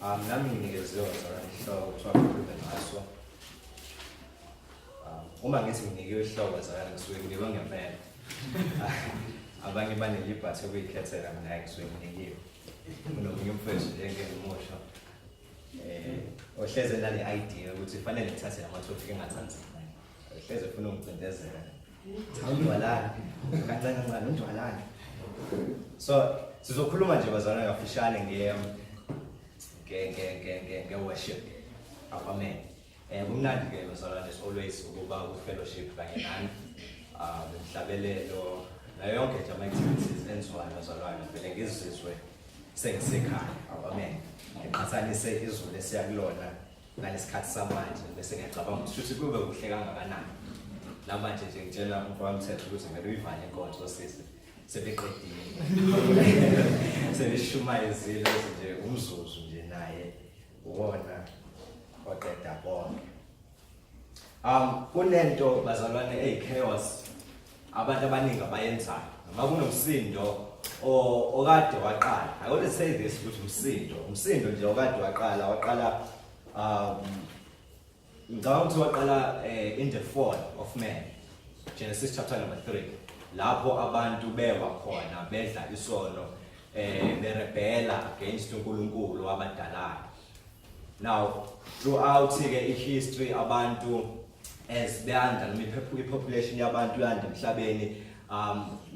Nami nginikezwe isihloko kuthiwa khulume ngaso. Uma ngithi nginikiwe isihloko zona ngisuke nginikwe ngempela. Abanye banelibhathi ukuyikhethela mina ngisuke nginikiwe. Kunomunye umfethu njengengimusho. Ohleze nale idea ukuthi kufanele ngithathe ama-topic engathanzima. Ohleze ufuna ungicindezela. Ndwalane. Kancane kancane Ndwalane. So sizokhuluma nje bazalwane ngafishane nge-worship. Amen. Kumnandi ke bazalwane as always ukuba ku-fellowship kanye nani. Umhlabelelo nayo yonke nje ama-activities enziwayo bazalwane vele ngizizwe sengisekhaya. Amen. Ngiqhathanise izulu esiyakulona nalesikhathi samanje bese ngiyacabanga ukuthi futhi kube kuhle kangakanani. Namanje nje ngitshela umfowethu ukuthi ngeke uyivale inkonzo sisi sebeqedile. Sebeshumayezile nje umzuzu nje naye uwona oqeda konke. Kunento bazalwane chaos abantu abaningi abayenzayo. Noma kunomsindo okade waqala. I want to say this ukuthi umsindo nje okade waqala ngicabanga waqala in the fall of man. Genesis chapter number 3. Lapho abantu bewa khona bedla isono berebela against uNkulunkulu abadalayo. Now throughout history abantu as beyanda noma population yabantu yanda emhlabeni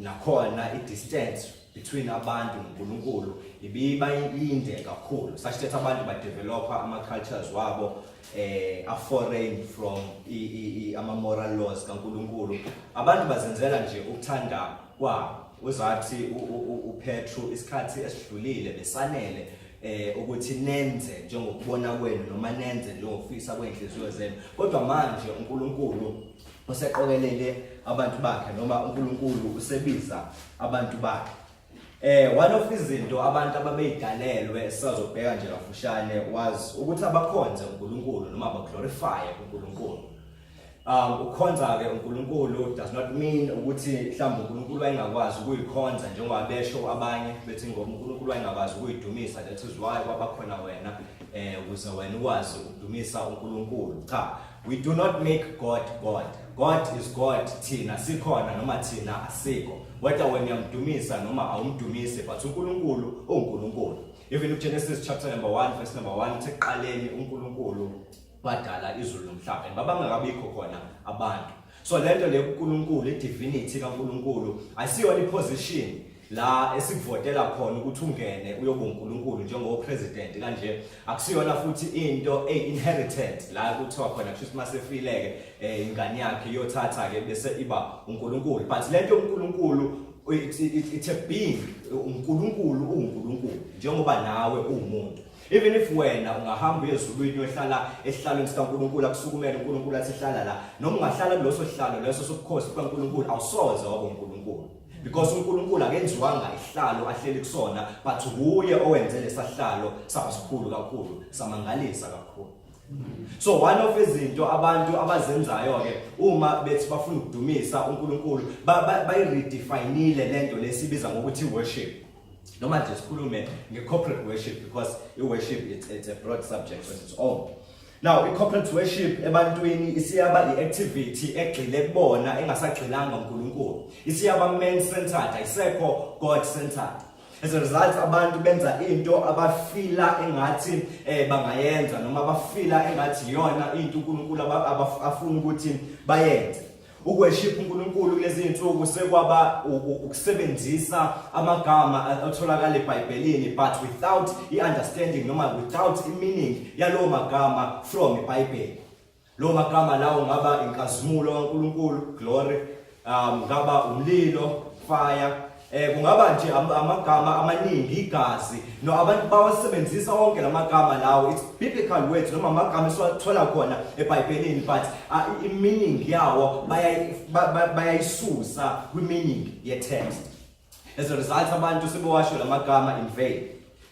nakhona i-distance between abantu noNkulunkulu ibiba inde kakhulu such that abantu badevelopa ama-cultures wabo foreign from ama-moral laws kaNkulunkulu. Abantu bazenzela nje ukuthanda kwabo. Uzathi uPetru isikhathi esidlulile besanele ukuthi nenze njengokubona kwenu noma nenze njengofisa kwenhliziyo zenu. Kodwa manje uNkulunkulu useqokelele abantu bakhe noma uNkulunkulu usebiza abantu bakhe. One of izinto abantu ababeyidalelwe sizobheka nje kafushane was ukuthi abakhonze uNkulunkulu noma abaglorify uNkulunkulu. Ukukhonza ke uNkulunkulu does not mean ukuthi mhlawumbe uNkulunkulu ayengakwazi ukuyikhonza njengoba besho abanye bethi ngoba uNkulunkulu ayengakwazi ukuyidumisa. That is why kwabakhona wena ukuze wena ukwazi ukudumisa uNkulunkulu. Cha, we do not make God God. God is God. Thina sikhona noma thina asikho. Whether when uyamdumisa noma awumdumise but uNkulunkulu uNkulunkulu. Even in Genesis chapter number 1 verse number 1 uthi eqaleni uNkulunkulu badala izulu nomhlaba babangakabikho khona abantu. So lento le uNkulunkulu i-divinity kaNkulunkulu ayisiyo i-position la esikuvotela khona ukuthi ungene uyoba uNkulunkulu njengoba president kanje. Akusiyona futhi into inherited la kuthiwa khona kusho masefileke ingane yakhe iyothatha ke bese iba uNkulunkulu. But lento uNkulunkulu it's a being. uNkulunkulu uNkulunkulu njengoba nawe uwumuntu. Even if wena ungahamba ezulwini uyohlala esihlalweni sikaNkulunkulu akusukumele uNkulunkulu athi hlala la noma ungahlala kuloso sihlalo leso sobukhosi kaNkulunkulu awusoze waba uNkulunkulu because uNkulunkulu akenziwanga isihlalo ahleli kusona but uye owenze lesihlalo sabasikhulu kakhulu samangalisa kakhulu. So one of izinto abantu abazenzayo ke uma bethi bafuna ukudumisa uNkulunkulu bayiredefineile lento lesibiza ngokuthi worship. Noma nje sikhulume nge-corporate worship because i-worship it's a broad subject on its own. Now i-corporate worship ebantwini isiyaba i-activity egxile kubona engasagxilanga uNkulunkulu. Isiyaba man-centered ayisekho God-centered. As a result abantu benza into abafila engathi bangayenza noma abafila engathi yona into uNkulunkulu afuna ukuthi bayenze. Uworship uNkulunkulu kulezi insuku sekwaba ukusebenzisa amagama atholakala eBhayibhelini but without i-understanding noma without i-meaning yalowo magama from iBhayibheli. Lo magama lawo ngaba inkazimulo kaNkulunkulu glory, ngaba umlilo fire, kungaba nje amagama amaningi igazi no abantu bawasebenzisa wonke lamagama lawo. It's biblical words noma amagama esiwathola khona eBhayibhelini but i-meaning yawo bayayisusa kwi-meaning ye-text. As a result abantu sebewasho lamagama in vain.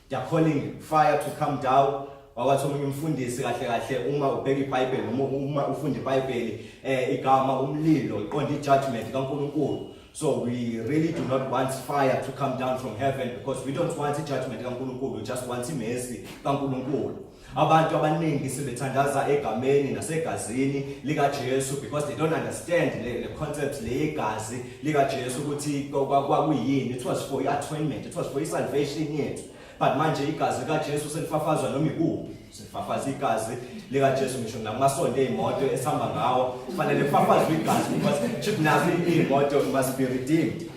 They are calling fire to come down. Wakwathi umunye umfundisi kahle uma ubheka iBhayibheli uma ufunda iBhayibheli igama umlilo iqonda ijudgment kaNkulunkulu. So we really do not want fire to come down from heaven, because we don't want judgment kaNkulunkulu, we just want mercy kaNkulunkulu. Abantu abaningi sebethandaza egameni nasegazini lika Jesu, because they don't understand the concept legazi lika Jesu ukuthi kwakuyini. It was for atonement, it was for salvation yethu. But manje igazi lika Jesu selifafazwa noma ikuphi. Sifafaza igazi lika Jesu ngisho namasonto ezimoto esihamba ngawo kufanele lifafazwe igazi, because should nazi imoto must be redeemed.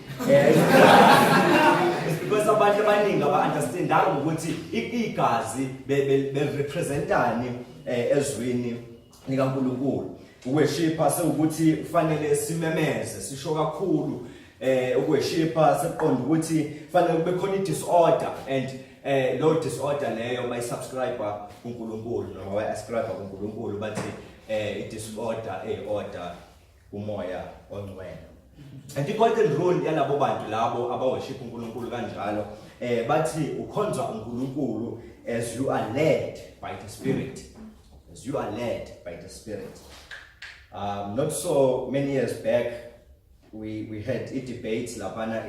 Because abantu abaningi aba-understandanga ukuthi igazi berepresentani ezwini likaNkulunkulu. Ukweshipa sewukuthi kufanele simemeze sisho kakhulu, ukweshipa seqonda ukuthi kufanele kube khona i-disorder, and lo disorder leyo bayisubscriber kuNkulunkulu noma bayascriber kuNkulunkulu bathi i-disorder order umoya ongcwele. And the golden rule yalabo bantu labo abaworship uNkulunkulu kanjalo bathi ukhonza uNkulunkulu as you are led by the Spirit, as you are led by the Spirit. Not so many years back we had a debate lapana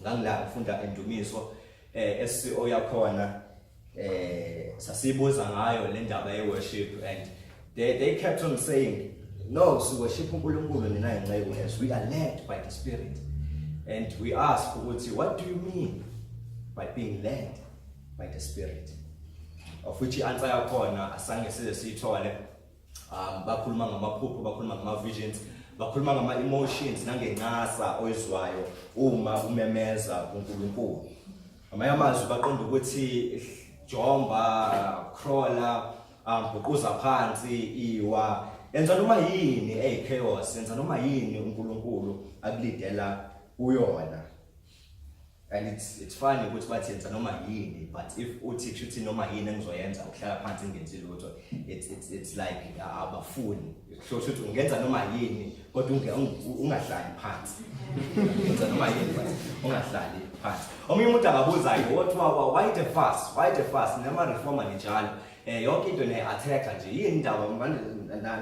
ngangila ufunda indumiso SCO yakhona sasibuza ngayo le ndaba ye worship, and they kept on saying, no, so worship uNkulunkulu nina ngenxa as we are led by the Spirit. And we ask, what do you mean by being led by the Spirit? Of which answer yakhona asange size siyithole. Bakhuluma ngamaphupho, bakhuluma ngama-visions, bakhuluma ngama-emotions nangencasa oyizwayo uma umemeza kuNkulunkulu. Amanye amazwi baqonda ukuthi jomba, crawler, bhuquza phansi, iwa, enza noma yini chaos, enza noma yini uNkulunkulu akulidela uyona. And it's funny ukuthi bathi yenza noma yini, but if uthi kushuthi noma yini engizoyenza ukuhlala phansi ngenzi lutho, it's like abafuni. So ukuthi ungenza noma yini kodwa ungahlali phansi. Yenza noma yini but ungahlali phansi. Omunye umuntu angabuza why the fast? Why the fast? Nama reformer njalo. Yonke into ne-attack nje yini indaba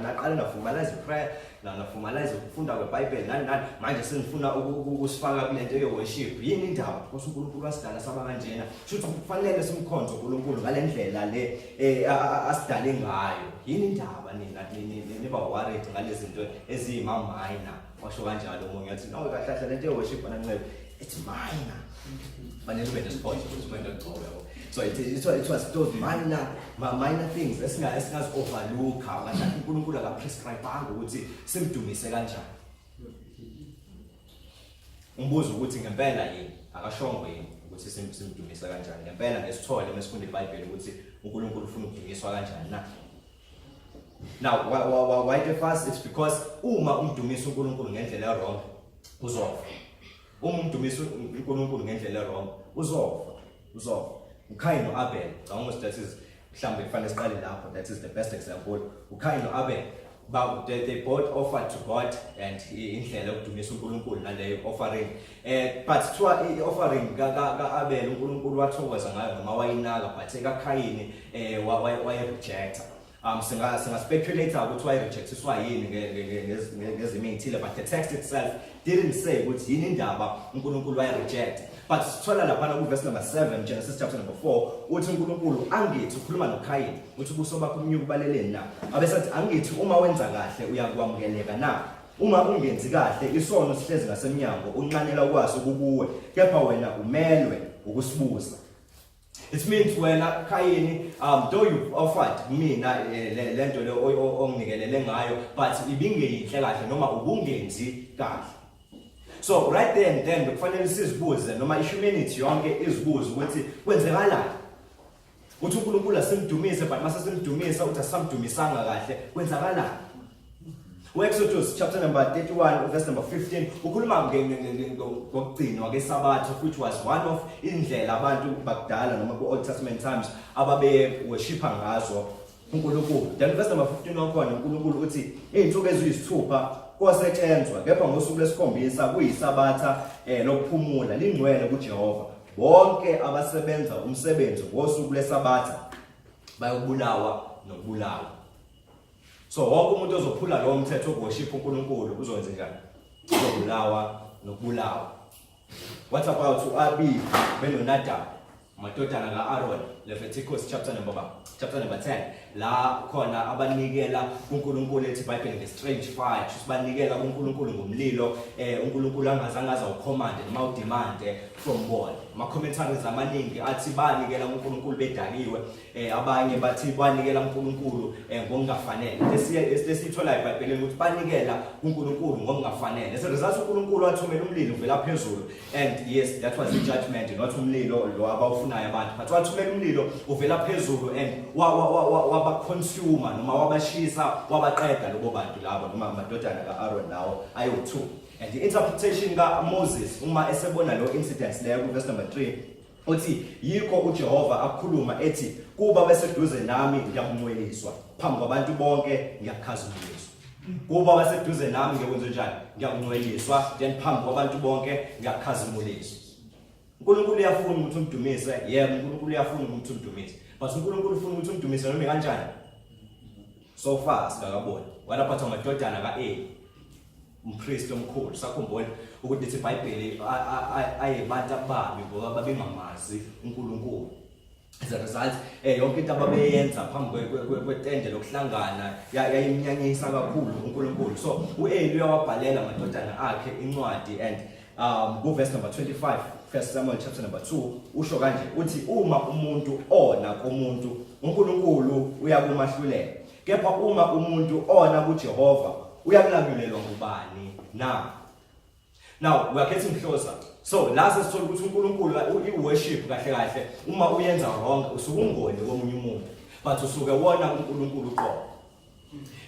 naqala nafumalize prayer nafumalize ukufunda kweBhayibheli nani manje sengifuna ukusifaka kule nto ye-worship. Yini indaba? Because uNkulunkulu wasidala saba kanjena, shuthi kufanele simkhonze uNkulunkulu ngale ndlela le asidale ngayo. Yini indaba nina niba worried ngale zinto eziyima-minor? Washo kanjalo omunye athi no kahle le nto ye-worship ananqebe, it's minor. Fanele ube ne-sport ukuthi umuntu aqobe. So it was those minor things esingazi-overlooka. Ngathi uNkulunkulu akaprescribanga ukuthi simdumise kanjani. Umbuzo ukuthi ngempela yini akashongo yini ukuthi simdumise kanjani. Ngempela ngesithole mesifunda iBhayibheli ukuthi uNkulunkulu ufuna ukudumiswa kanjani na. Now why the fast? It's because uma umdumisa uNkulunkulu ngendlela wrong uzofa. Uma umdumisa uNkulunkulu ngendlela wrong uzofa. uKain noAbel, that is mhlambe kufanele siqale lapho, that is the best example. uKain noAbel, they both offered to God, and indlela yokudumisa uNkulunkulu naleyo offering. But kuthiwa offering kaAbel uNkulunkulu wathokoza ngayo noma wayinaka, but kaKain wayirejecta. Singa-speculate ukuthi wayirejectiswa yini ngezimo ezithile, but the text itself didn't say ukuthi yini indaba uNkulunkulu wayirejecta. But sithola laphana kuverse number 7, Genesis chapter number 4, uthi uNkulunkulu angithi ukhuluma noKain uthi ubuso bakho umnyuka ubaleleni na. Abesathi angithi uma wenza kahle uyakwamukeleka na. Uma ungenzi kahle isono sihlezi ngasemnyango unqanela ukwazi ukukuwe, kepha wena umelwe ukusibuza. It means when Kain, though you offered me le nto le ongikelele ngayo, but ibingeyinhle kahle noma ubungenzi kahle. So right there and then kufanele sizibuze noma ihumanity yonke izibuze ukuthi kwenzekalani. Uthi uNkulunkulu asimdumise, but mase simdumisa uthi asamdumisanga kahle, kwenzakalani? Exodus chapter number 31 verse number 15 ukhuluma ngokugcinwa kweSabatha, which was one of indlela abantu bakudala noma ku-Old Testament times ababe worshipa ngazo uNkulunkulu. Then verse number 15 wakhona uNkulunkulu uthi izinsuku eziyisithupha kosetshenzwa, kepha ngosuku lesikhombisa kuyiSabatha lokuphumula lingcwele kuJehova. Bonke abasebenza umsebenzi ngosuku leSabatha bayobulawa nokubulawa. So wonke umuntu ozophula lo mthetho wokuworship uNkulunkulu uzokwenza njani? Uzobulawa nokubulawa. What about uAbi benonadabi amadodana kaAaron, Leviticus chapter number 10, la khona abanikela uNkulunkulu ethi iBhayibheli nge-strange fire, sibanikela uNkulunkulu ngomlilo, uNkulunkulu angazange ucommand noma udemande from bona. Ama-commentaries amaningi athi banikela uNkulunkulu bedakiwe, abanye bathi banikela uNkulunkulu ngokungafanele. Lesithola eBhayibhelini ukuthi banikela uNkulunkulu ngokungafanele. As a result uNkulunkulu wathumela umlilo uvela phezulu, and yes, that was the judgment, not umlilo lo abawufunayo abantu, but wathumela umlilo uvela phezulu and waba-consumer noma wabashisa wabaqeda lobo bantu labo noma amadodana kaAaron lawo ayi-2. And the interpretation kaMoses uma esebona lo incident leyo ku verse number 3 uthi yikho uJehova akhuluma ethi kuba beseduze nami ngiyakungcweliswa, phambi kwabantu bonke ngiyakukhazimuliswa. Kuba beseduze nami ngiyakwenza njani? Ngiyakungcweliswa, then phambi kwabantu bonke ngiyakukhazimuliswa. uNkulunkulu uyafuna ukuthi umdumise, yebo uNkulunkulu uyafuna ukuthi umdumise, but uNkulunkulu ufuna ukuthi umdumise noma kanjani? So far sikakabona walaphatha amadodana kaEli, umpriest omkhulu. Sakhumbula ukuthi lithi iBhayibheli ayebantu ababi ngoba babengamazi uNkulunkulu. As a result, yonke into ababeyenza phambi kwetende lokuhlangana yayimnyanyisa kakhulu uNkulunkulu. So uEli uyawabhalela amadodana akhe incwadi, and ku verse number 25, 1 Samuel chapter number 2, usho kanje uthi uma umuntu ona kumuntu uNkulunkulu uyakumahlulela, kepha uma umuntu ona kuJehova uyakulamulelwa ngubani na? Now we are getting closer. So last sithola ukuthi uNkulunkulu i-worship kahle kahle uma uyenza wrong usukungone komunye umuntu, but usuke wona uNkulunkulu qo.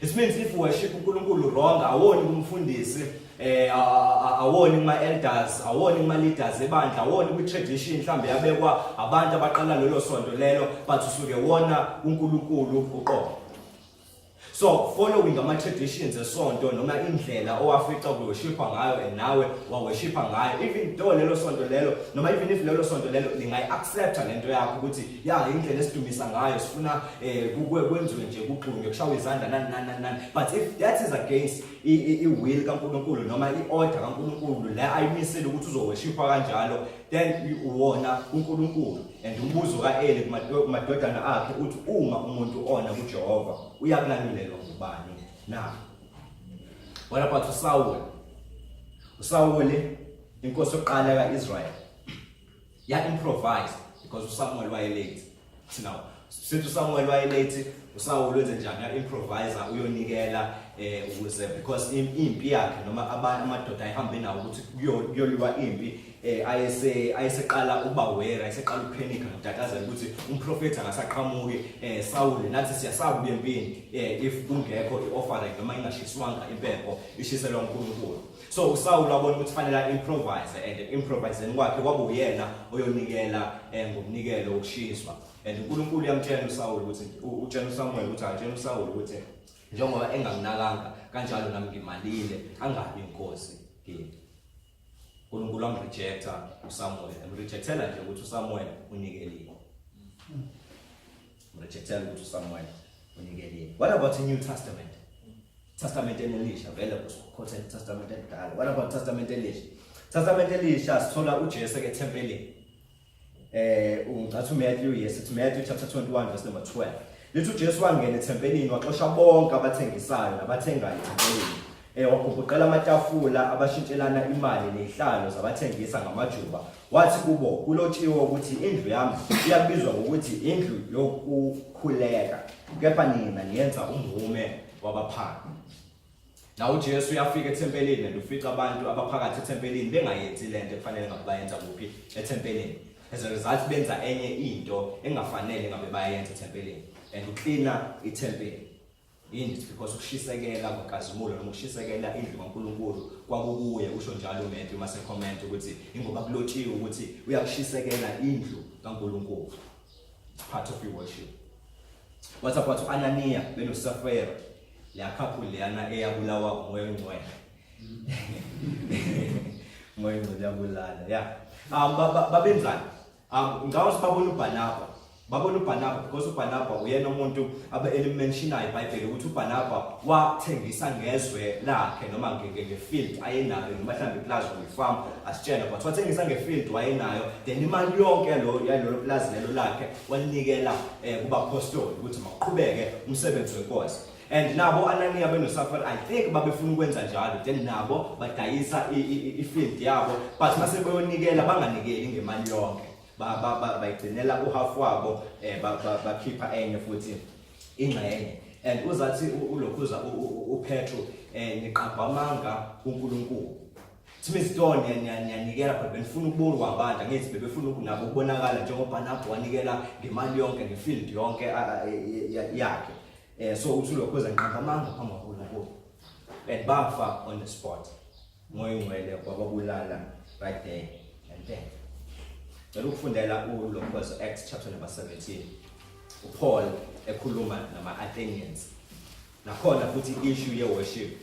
It means if worship uNkulunkulu wrong, awoni kumfundisi, awoni kuma-elders, awoni kuma-leaders ebandla, awoni kwi-tradition mhlambe yabekwa abantu abaqala lelo sonto lelo, but usuke wona uNkulunkulu uqo. So following ama-traditions esonto noma indlela owafica ukuworshipa ngayo and nawe waworshipa ngayo, even though lelo sonto lelo noma even if lelo sonto lelo lingayi-accepta lento yakho ukuthi ya indlela esidumisa ngayo sifuna kwenziwe nje kuxhunywe kushawe izandla nani, but if that is against i-will kaNkulunkulu noma i-order kaNkulunkulu la ayimisele ukuthi uzoworshipa kanjalo, then uwona uNkulunkulu. And umbuzo kaEli kumadodana akhe uthi uma umuntu ona kuJehova uyakulamulelwa ngubani na? What about uSaul? uSaul inkosi yokuqala kaIsrael ya-improvise because uSamuel wayelate. Now sithi uSamuel wayelate, uSaul wenze njani? Ya-improvise uyonikela ukuze because impi yakhe noma amadoda ayihambe nawo ukuthi kuyoliwa impi, ayeseqala uba aware, ayeseqala uphenika nokutatazela ukuthi umprofeti angasaqhamuki. Saul nathi siyasabi empini if kungekho i-offering noma ingashiswanga impepho ishiselwa uNkulunkulu. So uSaul wabona ukuthi fanele improvise, and improviseni kwakhe kwaba uyena oyonikela ngomnikelo wokushiswa. And uNkulunkulu uyamtshela uSaul ukuthi utshela uSamuel ukuthi atshela uSaul ukuthi njengoba enganginakanga kanjalo nami ngimalile angabi inkosi kimi. uNkulunkulu amrejecta uSamuel, amrejectela nje ukuthi uSamuel unikelile. Amrejectela ukuthi uSamuel unikelile. What about the New Testament? Testament elisha vele kukhotha iTestament elidala. What about Testament elisha? Testament elisha sithola uJesu eThempelini. Ungathi uMatthew, yes, it's Matthew chapter 21 verse number 12. Lithi uJesu wangena eThempelini waxosha bonke abathengisayo nabathengayo eThempelini. Waguquqela amatafula abashintshelana imali nezihlalo zabathengisa ngamajuba. Wathi kubo kulotshiwe ukuthi indlu yami iyabizwa ngokuthi indlu yokukhuleka, kepha nina niyenza umhume wabaphangi. Now uJesu uyafika eThempelini and ufica abantu abaphakathi eThempelini bengayenzi lento ekufanele ngabe bayenza kuphi eThempelini. As a result benza enye into engafanele ngabe bayenza eThempelini, and ucleana iThempeli. It's because ukushisekela ngokazimulo noma ukushisekela indlu kaNkulunkulu kwakukuye. Usho njalo uMatthew mase comment ukuthi ingoba kulotshiwe ukuthi uyakushisekela indlu kaNkulunkulu. It's part of your worship. What about Anania benoSafira, le couple leyana eyabulawa umoya ongcwele? Umoya ongcwele yabulala, yeah. Babenzani? Ngawo sibabona uBarnaba. babona uBarnaba because uBarnaba uyena umuntu abe-mentionayo iBhayibheli ukuthi uBarnaba wathengisa ngezwe lakhe noma ngefield ayenayo noma mhlawumbe iplaza or ifarm asitshela but wathengisa ngefield wayenayo then imali yonke yalelo plaza lelo lakhe walinikela kubaphostoli ukuthi maqhubeke umsebenzi wenkosi. And nabo Ananiya benoSafira I think babefuna ukwenza njalo then nabo badayisa ifield yabo but mase beyonikela banganikeli ngemali yonke bayigcinela uhalf wabo bakhipha enye futhi ingxenye. And uzathi ulokhuza uPetro niqamba amanga uNkulunkulu Smith Stone niyanikela but benifuna ukubona kwabanda ngithi bebefuna nabo ukubonakala njengoBarnaba wanikela ngemali yonke ngefield yonke yakhe. So ulokhuza ngiqamba amanga phambi kwaNkulunkulu and bafa on the spot moya ngcwele kwababulala right there and then. Ukufundela ulokhuza Acts chapter number 17 uPaul ekhuluma nama-Athenians nakhona futhi issue ye-worship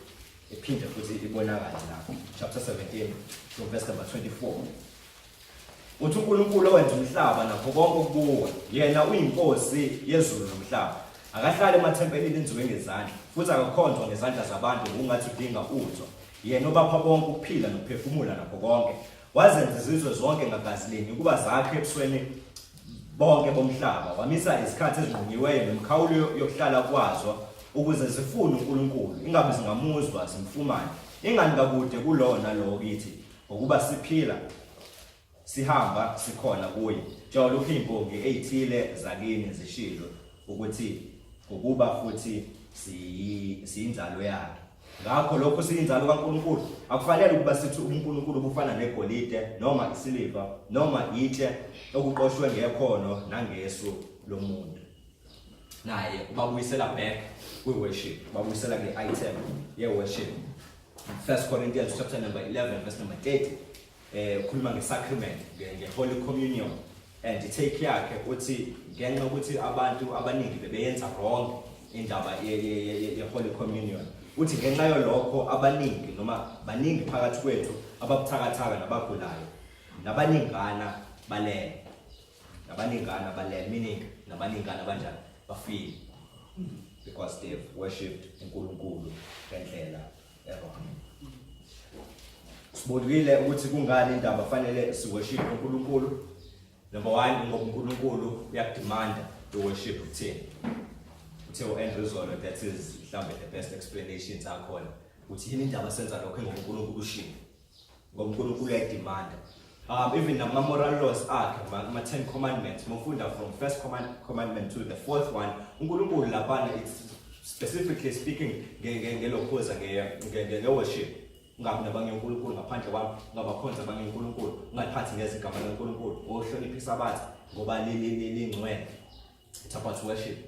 iphinde futhi ibonakala lapho chapter 17 from verse number 24 uthi uNkulunkulu owenza umhlaba nakho konke ukubuka yena uyinkosi yezulu nomhlaba akahlali emathempelini enziwe ngezandla futhi akakhonzwa ngezandla zabantu ungathi udinga utho yena obapha bonke ukuphila nokuphefumula nakho konke wazenza izizwe zonke ngagazi linye ukuba zakhe ebusweni bonke bomhlaba wamisa isikhathi ezivunyiweyo nomkhawulo yokuhlala kwazo ukuze zifune uNkulunkulu ingabe zingamuzwa zimfumane ingani kakude kulona lo kithi ukuba siphila sihamba sikhona kuye njalo lokhu imbongi ezithile zakini zishilo ukuthi ukuba futhi siyinzalo yakhe. Ngakho lokho siyinzalo kaNkulunkulu akufanele ukuba sithi uNkulunkulu ubufana negolide noma isiliva noma itshe okuqoshwe ngekhono nangesu lomuntu. Naye ubabuyisela back kwi-worship babuyisela nge-item ye-worship. 1 Corinthians chapter number 11 verse number 30 ukhuluma nge-sacrament nge-holy communion and take yakhe uthi ngenxa ukuthi abantu abaningi bebeyenza wrong indaba ye-holy communion uthi ngenxa yolokho abaningi noma baningi phakathi kwethu ababuthakathaka nabagulayo nabaningana balele meaning nabaningana banjani bafile because they've worshipped uNkulunkulu ngendlela errong. Sibonile ukuthi kungani indaba fanele siworship uNkulunkulu. Number 1 ngoba uNkulunkulu uyakudemanda to-worship kuthini. Uthe uAndrew Zolo that is mhlambe the best explanations akhona ukuthi yini indaba senza lokho ngoba uNkulunkulu ushilo ngoba uNkulunkulu uyademanda. Even nama-moral laws akhe ama-10 commandments mofunda from first commandment to the fourth one uNkulunkulu lapana it's specifically speaking ngelokhoza nge-worship ungabi nabanye uNkulunkulu ngaphandle kwami ungabakhonza abanye uNkulunkulu ungaphathi ngezigaba laNkulunkulu ohlonipha isabatha ngoba lingcwele. It's about worship.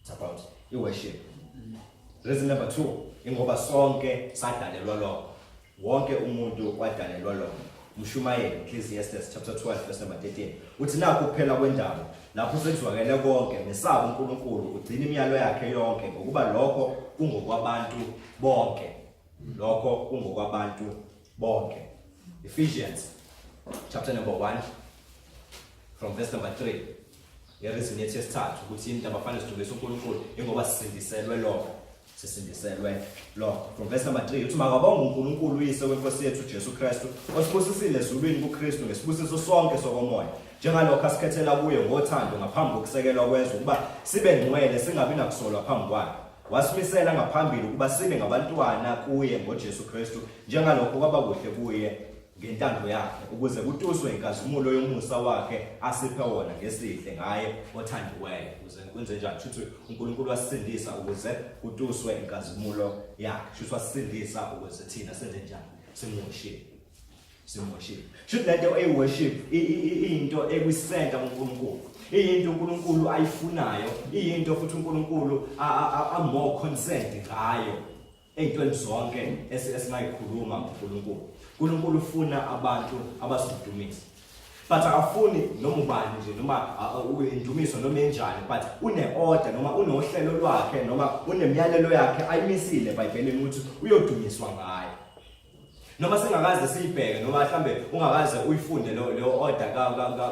It's about worship. Reason number 2 ingoba sonke sadalelwa lokho wonke umuntu wadalelwa lokho. Mshumayeli Ecclesiastes chapter 12 verse number 13 uthi nakho kuphela kwendaba lapho sezwakele konke mesaba uNkulunkulu ugcina imiyalo yakhe yonke ngokuba lokho kungokwabantu bonke. Ephesians chapter number 1 from verse number 3 yereason yesithathu ukuthi indaba fanele sidumisa uNkulunkulu ingoba sisindiselwe lokho. From verse number 3 uthi makabonge uNkulunkulu uyise wenkosi yethu Jesu Kristu osibusisile ezulwini kuKristu ngesibusiso sonke sokomoya njengalokho asikhethela kuye ngothando ngaphambi kokusekelwa kwezwe ukuba sibe ngcwele singabi nakusolwa phambi kwakhe. Wasimisela ngaphambili ukuba sibe ngabantwana kuye ngoJesu Kristu njengalokho kwabakuhle kuye ngentando yakhe ukuze kutuswe inkazimulo yomusa wakhe asiphe wona ngesihle ngaye othandiweyo ukuze kwenze njani futhi uNkulunkulu wasisindisa ukuze kutuswe inkazimulo yakhe futhi wasisindisa ukuze thina senze njani simworship. Should let the worship into ekwisenta uNkulunkulu into uNkulunkulu ayifunayo into futhi uNkulunkulu more concerned ngayo ey'ntweni zonke esingayikhuluma ngoNkulunkulu. uNkulunkulu ufuna abantu abazodumisa but akafuni noma ubani nje noma indumiso noma enjani but une-order noma unohlelo lwakhe noma unemiyalelo yakhe ayimisile eBhayibhelini ukuthi uyodumiswa ngayo. Noma singakaze siyibheke noma mhlambe ungakaze uyifunde leyo order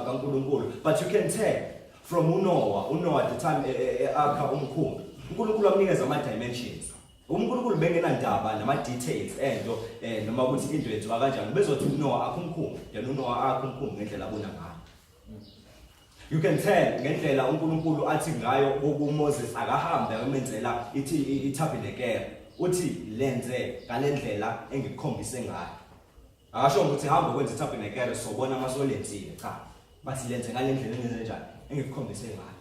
kaNkulunkulu but you can tell from uNoah at the time akha umkhumbi uNkulunkulu amnikeza ama-dimensions. uNkulunkulu bengenandaba nama-details ento noma ukuthi into yenziwa kanjani bezothi uNoah akha umkhumbi then uNoah akha umkhumbi ngendlela abona ngayo. You can tell ngendlela uNkulunkulu athi ngayo uMoses akahambe amenzela itabernacle uthi lenze ngalendlela engikukhombise ngayo. Akasho ukuthi hamba ukwenza itabernacle sobona amasolenzile cha bathi lenze ngalendlela engenzenjani engikukhombise ngayo.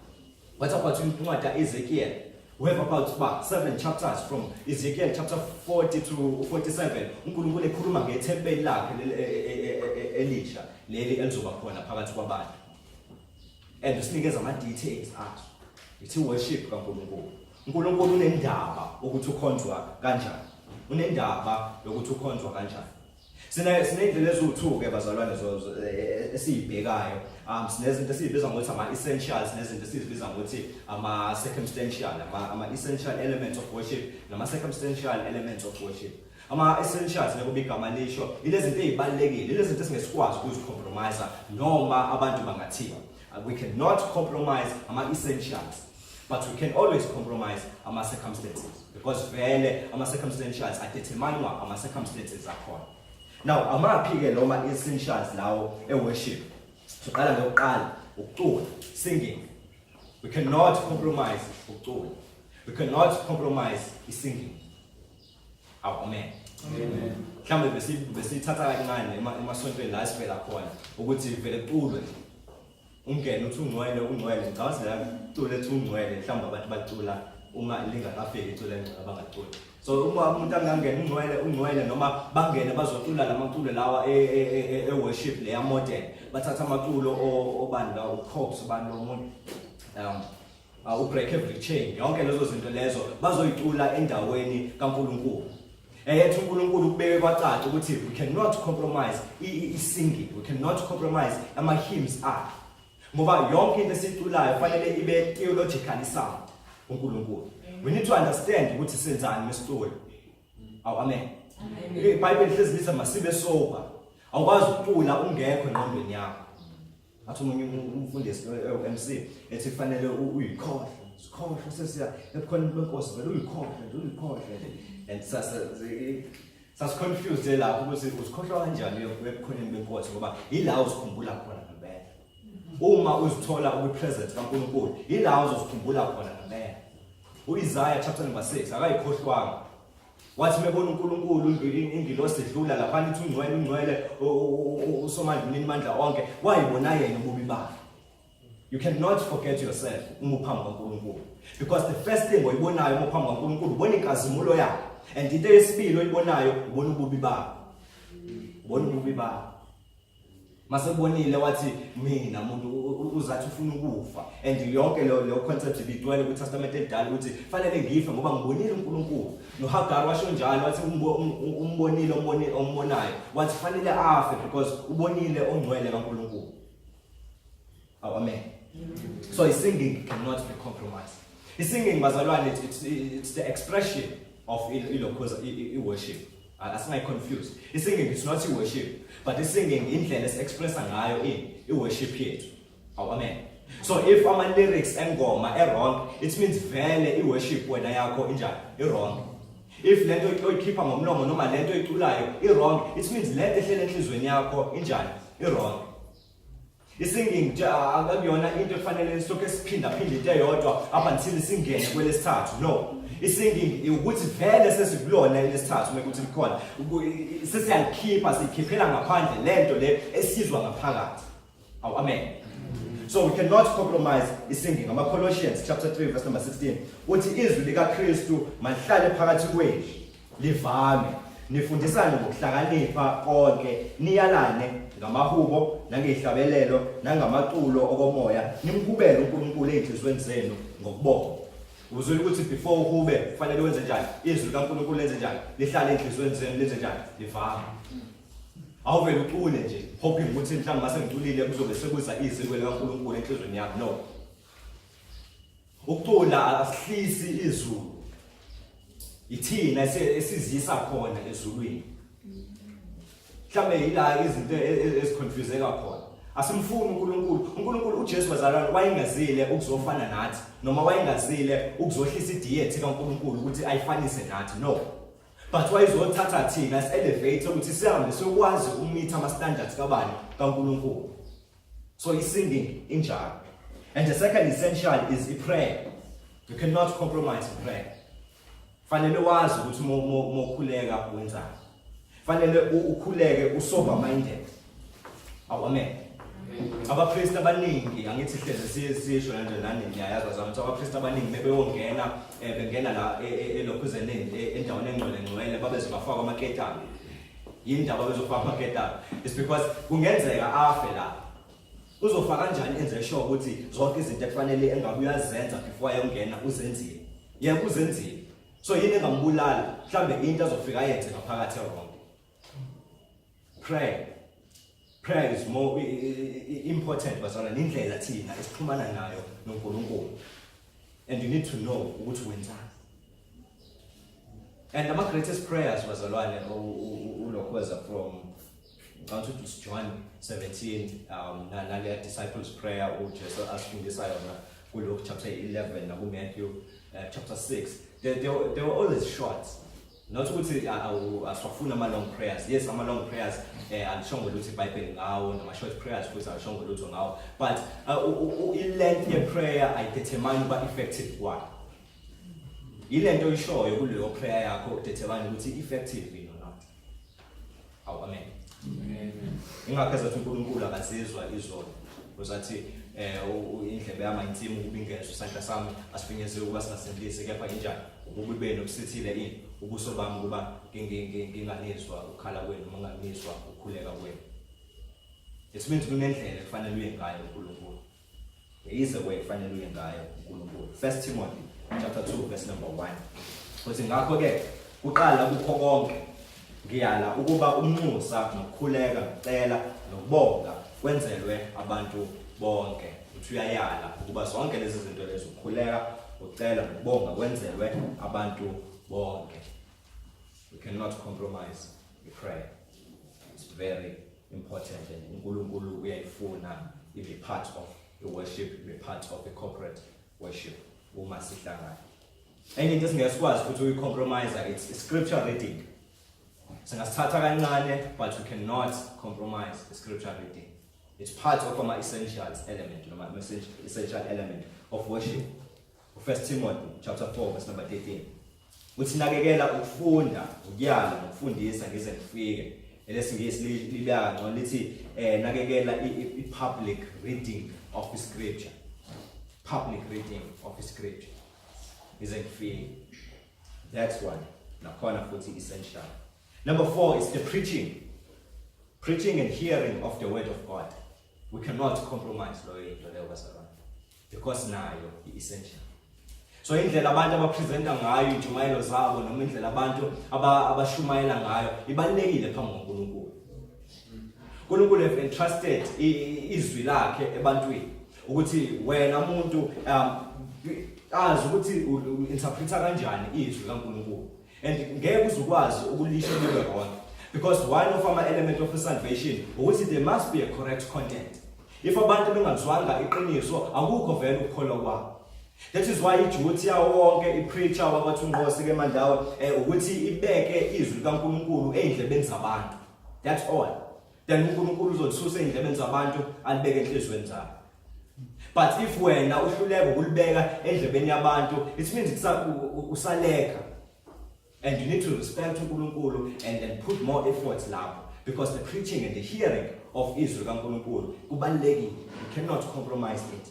What about incwadi kaEzekiel? We have about 7 chapters from Ezekiel chapter 40 to 47. uNkulunkulu ekhuluma ngethempeli lakhe elisha leli elizoba khona phakathi kwabantu. And usinikeza ama-details aso. Ithi worship kaNkulunkulu. uNkulunkulu unendaba ukuthi ukhonzwa kanjani. Unendaba yokuthi ukhonzwa kanjani. Sinendlela eziwu-2 ke bazalwane esiyibhekayo. Sinezinto esizibiza ngokuthi ama-essentials nezinto esizibiza ngokuthi ama-circumstantial, ama-essential elements of worship nama-circumstantial elements of worship. Ama-essentials nekuba igama lisho ilezinto ezibalekile, ilezinto esingesikwazi ukuzicompromise noma abantu bangathiwa. We cannot compromise ama-essentials, but we can always compromise ama-circumstances because vele ama-circumstantials adeterminwa ama-circumstances akhona. Now, amaphi-ke lo ma-essentials lawo e-worship? Siqala ngokuqala ukucula, singing. We cannot compromise ukucula. We cannot compromise i-singing. Amen. Amen. Mhlawumbe besithatha kancane emasontweni la sivela khona ukuthi vele kuculwe. Ungene uthi ungcwele ngicabanga la kucula ethi ungcwele mhlawumbe abantu bacula uma lingakafiki icula engcwele abangacula. So uma umuntu angangena ungcwele noma bangene bazocula lamaculo lawa e-worship leya modern bathatha amaculo obani la uCox ubani lomuntu break every chain yonke lezo zinto lezo bazoyicula endaweni kaNkulunkulu. Yethu uNkulunkulu kubeke kwacaca ukuthi we cannot compromise i-singing, we cannot compromise ama-hymns akhe. Ngoba yonke into esiculayo fanele ibe theologically sound uNkulunkulu. We need to understand ukuthi senzani ngesiculi. Amen. iBhayibheli lihlezi lithi masibe sober. Awukwazi ukucula ungekho engqondweni yakho. Athi umunye umfundisi MC ethi kufanele uyikhohle. Sikhohle sesiya ebukhoneni benkosi vele uyikhohle. And sas confused lapho ukuthi usikhohlwa kanjani ebukhoneni benkosi ngoba ila uzikhumbula khona ngempela. Uma uzithola upresent kaNkulunkulu ila uzikhumbula khona ngempela. uIsaiah chapter number 6 akayikhohlwanga. Wathi mebona uNkulunkulu ingilosi edlula lapha nithi ungcwele usomandla inimandla onke wayibona yena ububi bakhe. You cannot forget yourself uma uphambi kaNkulunkulu because the first thing oyibonayo uma uphambi kaNkulunkulu ubona inkazimulo yakhe and into yesibili oyibonayo ubona ububi bakhe. Masebonile wathi mina umuntu uzathi ufuna ukufa and yonke lo concept ibidwele kuTestament elidala ukuthi fanele ngife ngoba ngibonile uNkulunkulu. noHagar washo njalo wathi umbonile ombonayo wathi fanele afe because ubonile ongcwele kaNkulunkulu. Amen. So singing cannot be compromised. Singing bazalwane it's the expression of worship. Asingay confused. Singing is not worship, but singing indlela expressa ngayo worship yethu. Amen. So if ama lyrics engoma wrong, it means vele worship wena yakho injani wrong. If lento oyikhipha ngomlomo noma lento oyiculayo wrong, it means lento ehlele enhlizweni yakho injani wrong. Singing akuyona into efanele soke siphinda into eyodwa up until singene kwelesithathu. No. Singing ukuthi vele sesikulona lesithathu mekuthi likhona sesiyakhipha sikhiphela ngaphandle lento le esizwa ngaphakathi. Amen. So we cannot compromise singing. Colossians chapter 3 verse number 16 uthi izwi likaKristu malihlale phakathi kwenu livame nifundisane ngokuhlakanipha konke niyalane ngamahubo nangehlabelelo nangamaculo okomoya nimhubele uNkulunkulu ezinhlizweni zenu ngokubonga. Uzwe ukuthi before uhube kufanele wenze njani? Izwi kaNkulunkulu lenze njani? Lihlale enhlizweni zenu lenze njani? Livame. Awuvele ucule nje hoping ukuthi mhlawumbe mase ngiculile kuzobe sekuza izwi likaNkulunkulu enhlizweni yakho. No. Ukucula asihlisi izulu. Ithina esizisa khona ezulwini. Mhlawumbe ila izinto eziconfuseka khona. Asimfuni uNkulunkulu. uNkulunkulu uJesu bazalwane wayengazile ukuzofana nathi noma wayengazile ukuzohlisa idiet kaNkulunkulu ukuthi ayifanise nathi, no. But wayezothatha thina as elevate ukuthi sihambe sokwazi ukumeet ama standards kabani kaNkulunkulu. So he's singing injalo. And the second essential is prayer. You cannot compromise in prayer. Fanele wazi ukuthi mokhuleka wenzani. Fanele ukhuleke usober minded. Amen. Abapriest abaningi angithi hleze sisho nani niyayazi bazalwane abapriest abaningi bebeyongena bengena la elokuzeneni endaweni engcwele babeze bafaka amaketani. Yindaba bezofaka amaketani. It's because kungenzeka afe la. Uzofaka kanjani enze sure ukuthi zonke izinto ekufanele engabe uyazenza before ayongena uzenzile. Yebo uzenzile. So yini engambulala mhlambe into azofika ayenze ngaphakathi wrong. Prayer is more important bazalwane indlela thina esixhumana nayo noNkulunkulu. And you need to know ukuthi wenzani. And the greatest prayers bazalwane ulokweza from John 17 nale disciples prayer uJesu asking this ayona kuLuke chapter 11 na kuMatthew chapter 6. They were always short. Not ukuthi asifuna ama long prayers. Yes, ama long prayers alishongo ukuthi iBhayibheli ngawo nama short prayers futhi alishongo lutho ngawo. But i-length ye prayer ayidetermine uba effective kwayo. Ilento oyishoyo kuleyo prayer yakho determine ukuthi effective or not. Amen. Ingakho ezathi uNkulunkulu akazizwa izolo. Uzathi indlebe yami insimu ukubingeza isandla sami asifinyeze ukuba singasindise kepha injani ukube nokusithile ini ubuso bami kuba nginganizwa ukhala kwenu noma nginganizwa ukukhuleka kwenu. It means kunendlela kufanele uye ngayo uNkulunkulu. There is a way kufanele uye ngayo uNkulunkulu. 1 Timothy chapter 2 verse number 1. Kuthi ngakho ke uqala kukho konke ngiyala ukuba umnxusa nokukhuleka ngicela nokubonga kwenzelwe abantu bonke. Uthi uyayala ukuba zonke lezi zinto lezi ukukhuleka ucela nokubonga kwenzelwe abantu bonke. We cannot compromise in prayer. It's very important and uNkulunkulu uyayifuna ibe part of the worship, ibe part of the corporate worship uma sihlangana. Enye into esingesikwazi ukuthi uyicompromise it's scripture reading. Singasithatha kancane but we cannot compromise the scripture reading. It's part of our essentials element, essential element of worship. 1 Timothy chapter 4 verse number 13. Uthi nakekela ukufunda, ukuyala nokufundisa ngize ngifike. Elesingisi libeka ngcono lithi nakekela i-public reading of the scripture. Public reading of the scripture. Ngize ngifike. That's one. Nakhona futhi essential. Number 4 is the preaching. Preaching and hearing of the word of God. We cannot compromise because nayo i-essential. So indlela abantu abapresenta ngayo injumayelo zabo noma indlela abantu abashumayela ngayo ibalekile phambi koNkulunkulu. uNkulunkulu have entrusted izwi lakhe ebantwini ukuthi wena umuntu azi ukuthi interpreta kanjani izwi kaNkulunkulu. And ngeke uzukwazi ukulisha libe wrong. Because one of our elements of salvation, there must be a correct content. If abantu bengazwanga iqiniso, akukho vele ukukholwa kwabo. That is why iduty yawo wonke ipreacher wabathi uNgqosi ke mandawo ukuthi ibeke izwi kaNkulunkulu endlebeni zabantu. That's all. Then uNkulunkulu uzothusa endlebeni zabantu alibeke enhlizweni zabo. But if wena uhluleka ukulibeka endlebeni yabantu, it means usaleka. And you need to respect uNkulunkulu and put more efforts lapho, because the preaching and the hearing of Israel kaNkulunkulu kubalulekile. You cannot compromise it.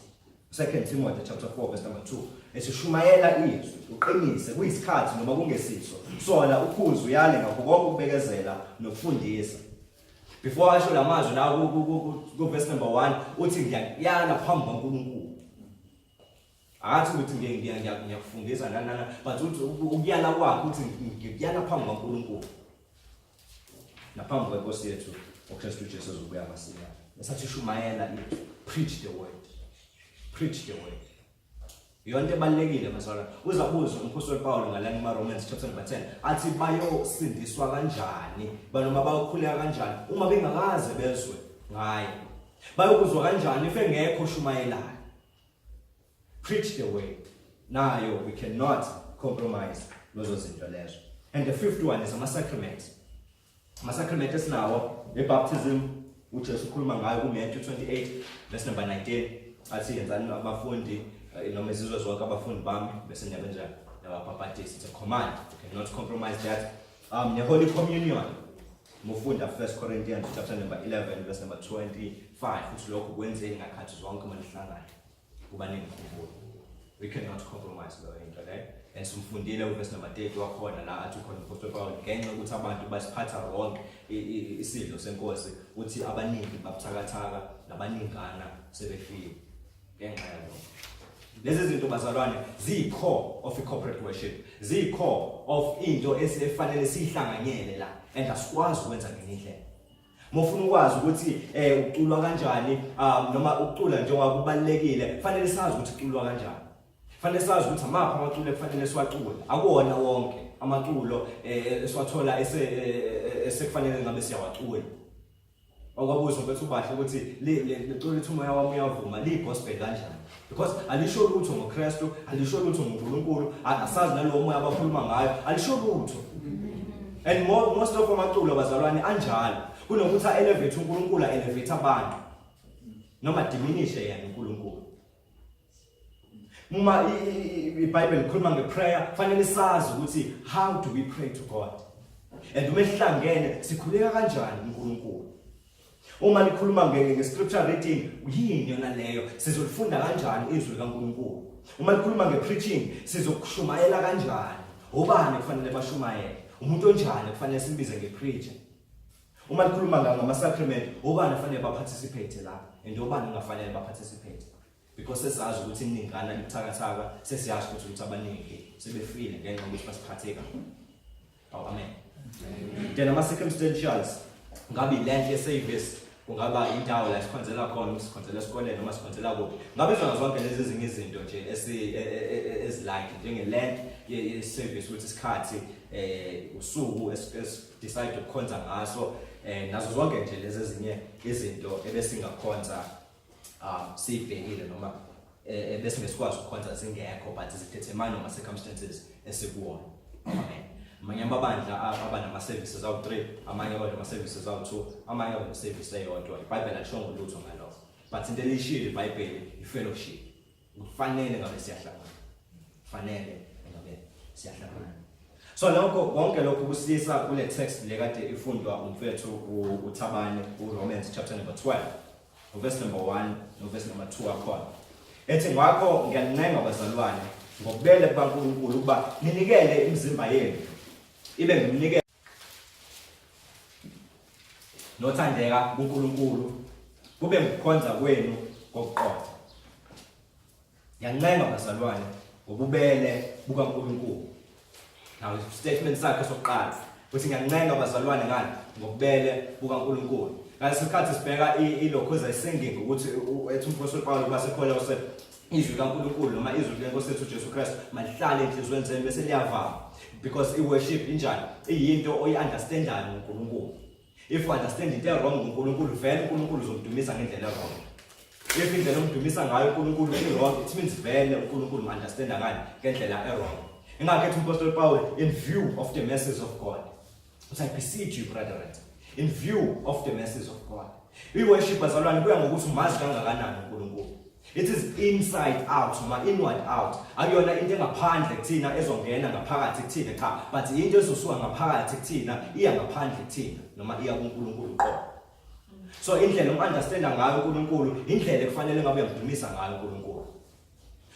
2 Timothy chapter 4 verse number 2. Esishumayela izwi uqinise kuyisikhathi noma kungesiso. Sola ukhuzu uyale ngakho konke ukubekezela nokufundisa. Before I show lamazwi la ku verse number 1 uthi ngiyala phambi kaNkulunkulu. Athi ukuthi ngiyakufundisa nana but uthi ukuyala kwakho uthi ngiyala phambi kaNkulunkulu. Naphambi kweNkosi yethu uKristu Jesu uzobuya masinya. Esathi shumayela izwi, preach the word. Preach the word. Yonke ebalekile masala. Uzabuza uMphostoli Paul ngalana eRomans chapter number 10. Athi bayosindiswa kanjani? Banoma bayokhuleka kanjani uma bengakaze bezwe ngaye. bayokuzwa kanjani if engekho oshumayelayo? Preach the way. Nayo we cannot compromise lezo zinto lezo. And the fifth one is ama-sacraments. Ama-sacraments esinawo, baptism, uJesu ukhuluma ngayo kuMatthew 28 verse number 19, athi yenzani abafundi noma izizwe zonke abafundi bami bese niyabenjani nabapapatisi. It's a command. You cannot compromise that. The Holy Communion, mufunda 1 Corinthians chapter number 11 verse number 25, uthi lokho kwenzeni ngakhathi zonke manihlangana kubaningi khumbulo. We cannot compromise leyo into leyo. And simfundile verse number 30 wakhona la athi khona uPaul Paul ngenxa ukuthi abantu basiphatha wrong isidlo senkosi, uthi abaningi babuthakathaka nabaningana sebefile ngenxa yalokho. Lezi zinto bazalwane ziyi-core of i-corporate worship, ziyi-core of into esifanele siyihlanganyele la, and asikwazi ukwenza ngenye indlela. Mofuna ukwazi ukuthi uculwa kanjani, noma ukucula njengoba kubalekile, kufanele sazi ukuthi uculwa kanjani. Kufanele sazi ukuthi amaphi amaculo kufanele siwacule. Akuwona wonke amaculo esiwathola esekufanele ngabe siyawacula. Okwabuza mfethu ubahle ukuthi lecula lithi umoya wami uyavuma ligospel kanjani, because alisho lutho ngoKristu, alisho lutho ngoNkulunkulu, asazi nalowo moya abakhuluma ngayo, alisho lutho. And most of amaculo bazalwane anjalo, kunokuthi elevate uNkulunkulu elevate abantu noma diminish yena uNkulunkulu. Uma iBhayibheli ikhuluma ngeprayer, fanele sazi ukuthi how do we pray to God, and uma sihlangene sikhuleka kanjani uNkulunkulu. Uma likhuluma nge-scripture reading, yini yona leyo, sizolifunda kanjani izwi kaNkulunkulu. Uma likhuluma nge-preaching, sizokushumayela kanjani, ubani kufanele bashumayele, umuntu onjani kufanele simbize nge-preacher. Uma likhuluma ngama-sacrament, ubani kufanele baparticipate la, and ubani ungafanele baparticipate. Because sesazi ukuthi iningana libuthakathaka, sesiyazi ukuthi abaningi sebefile ngenxa yokuthi basiphatheka. Amen. Then ama-circumstantials, ngabe ilenhle service, kungaba indawo la sikhonzela khona, sikhonzela esikoleni noma sikhonzela kuphi. Ngabe izona zonke lezi ezinye izinto nje ezilike njenge-land ye-service ukuthi isikhathi usuku decide ukukhonza ngaso, nazo zonke nje lezi ezinye izinto ebesingakhonza sibhekile noma besingesikwazi ukukhonza zingekho, but zidetermine ama-circumstances esikuwona. Amen. Amanye amabandla abanama-services awu-3, amanye abanama-services awu-2, amanye abanama-service eyodwa. iBhayibheli alishongo lutho ngalokho, but into elishilo iBhayibheli i-fellowship. Kufanele ngabe siyahlangana, kufanele ngabe siyahlangana. So lokho konke lokho kusisa kule text le kade ifundwa umfethu uThabane uRomans chapter number 12, verse number 1 no verse number 2 akhona. Ethi ngakho ngiyanincenga bazalwane ngokubele kukaNkulunkulu ukuba ninikele imizimba yenu ibe ngumnikelo nothandeka kuNkulunkulu, kube ngukukhonza kwenu kokuqotha. Ngiyanincenga bazalwane ngobubele bukaNkulunkulu. Now statement sakhe sokuqala uthi ngiyanincenga bazalwane ngani ngobubele bukaNkulunkulu. Ngasikhathi sibheka ilokhoza isinging ukuthi ethi uMpostoli Paul basekhola use izwi kaNkulunkulu noma izwi lenkosi yethu uJesu Kristu malihlale enhliziyweni zenu bese liyavama, because iworship injani iyinto oyi-understandayo ngoNkulunkulu. If you understand into wrong ngoNkulunkulu, vele uNkulunkulu uzomdumisa ngendlela wrong. If indlela omdumisa ngayo uNkulunkulu i-wrong, it means vele uNkulunkulu understanda ngani ngendlela e-wrong. Ingakho ethi uMpostoli Paul, in view of the mercies of God, I beseech you brethren, in view of the mercies of God. I-worship bazalwane kuya ngokuthi umazi kangakanani uNkulunkulu. It is inside out, inward out. Akuyona into engaphandle kuthina ezongena ngaphakathi kuthina cha, but into ezosuka ngaphakathi kuthina iya ngaphandle kuthina noma iya kuNkulunkulu qo. So indlela umunderstanda ngayo uNkulunkulu, indlela ekufanele ngabe uyamdumisa ngayo uNkulunkulu.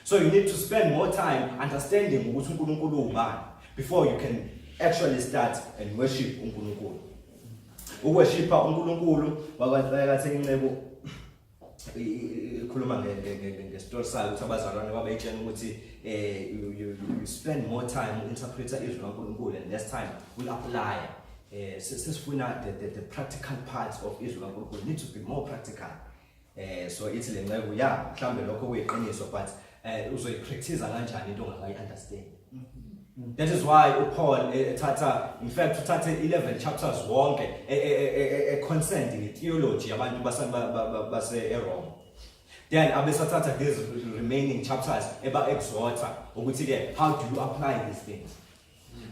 So you need to spend more time understanding ukuthi uNkulunkulu ubani before you can actually start and worship uNkulunkulu. Uworshipa uNkulunkulu wakwathi inceku ikhuluma ngestory sayo ukuthi abazalwane babeyitshela ukuthi you spend more time interpreter izwi kaNkulunkulu and less time will apply. Sesifuna the practical parts of izwi kaNkulunkulu need to be more practical. So ithi le nceku mhlambe lokho kuyiqiniso, but uzoyipractice kanjani into ongakayi understand. That is why Paul in fact uthathe 11 chapters wonke concerned theology abantu base eRome. Then abesathatha these remaining chapters exhorta ukuthi ke how do you apply these things.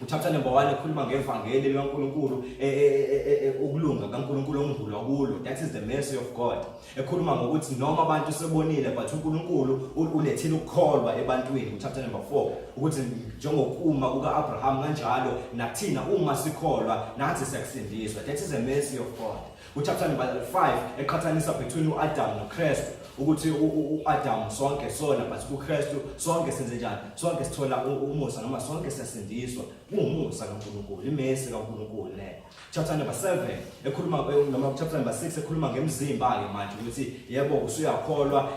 Chapter number 1 ekhuluma ngevangeli laNkulunkulu ukulunga kaNkulunkulu ongivulwa kulo. That is the mercy of God. Ekhuluma ngokuthi noma abantu sebonile but uNkulunkulu ulethile ukukholwa ebantwini. Chapter number 4 ukuthi njengokuma kukaAbraham kanjalo nathina uma sikholwa nathi siyakusindiswa. That is the mercy of God. Chapter number 5 eqhathanisa between uAdam noKristu ukuthi uAdam sonke sona but kuKristu sonke senze njani? Sonke sithola umusa noma sonke siyasindiswa. Umusa kaNkulunkulu, imercy kaNkulunkulu le. Chapter number 7 ekhuluma noma chapter number 6 ekhuluma ngemzimba ke manje ukuthi yebo usuyakholwa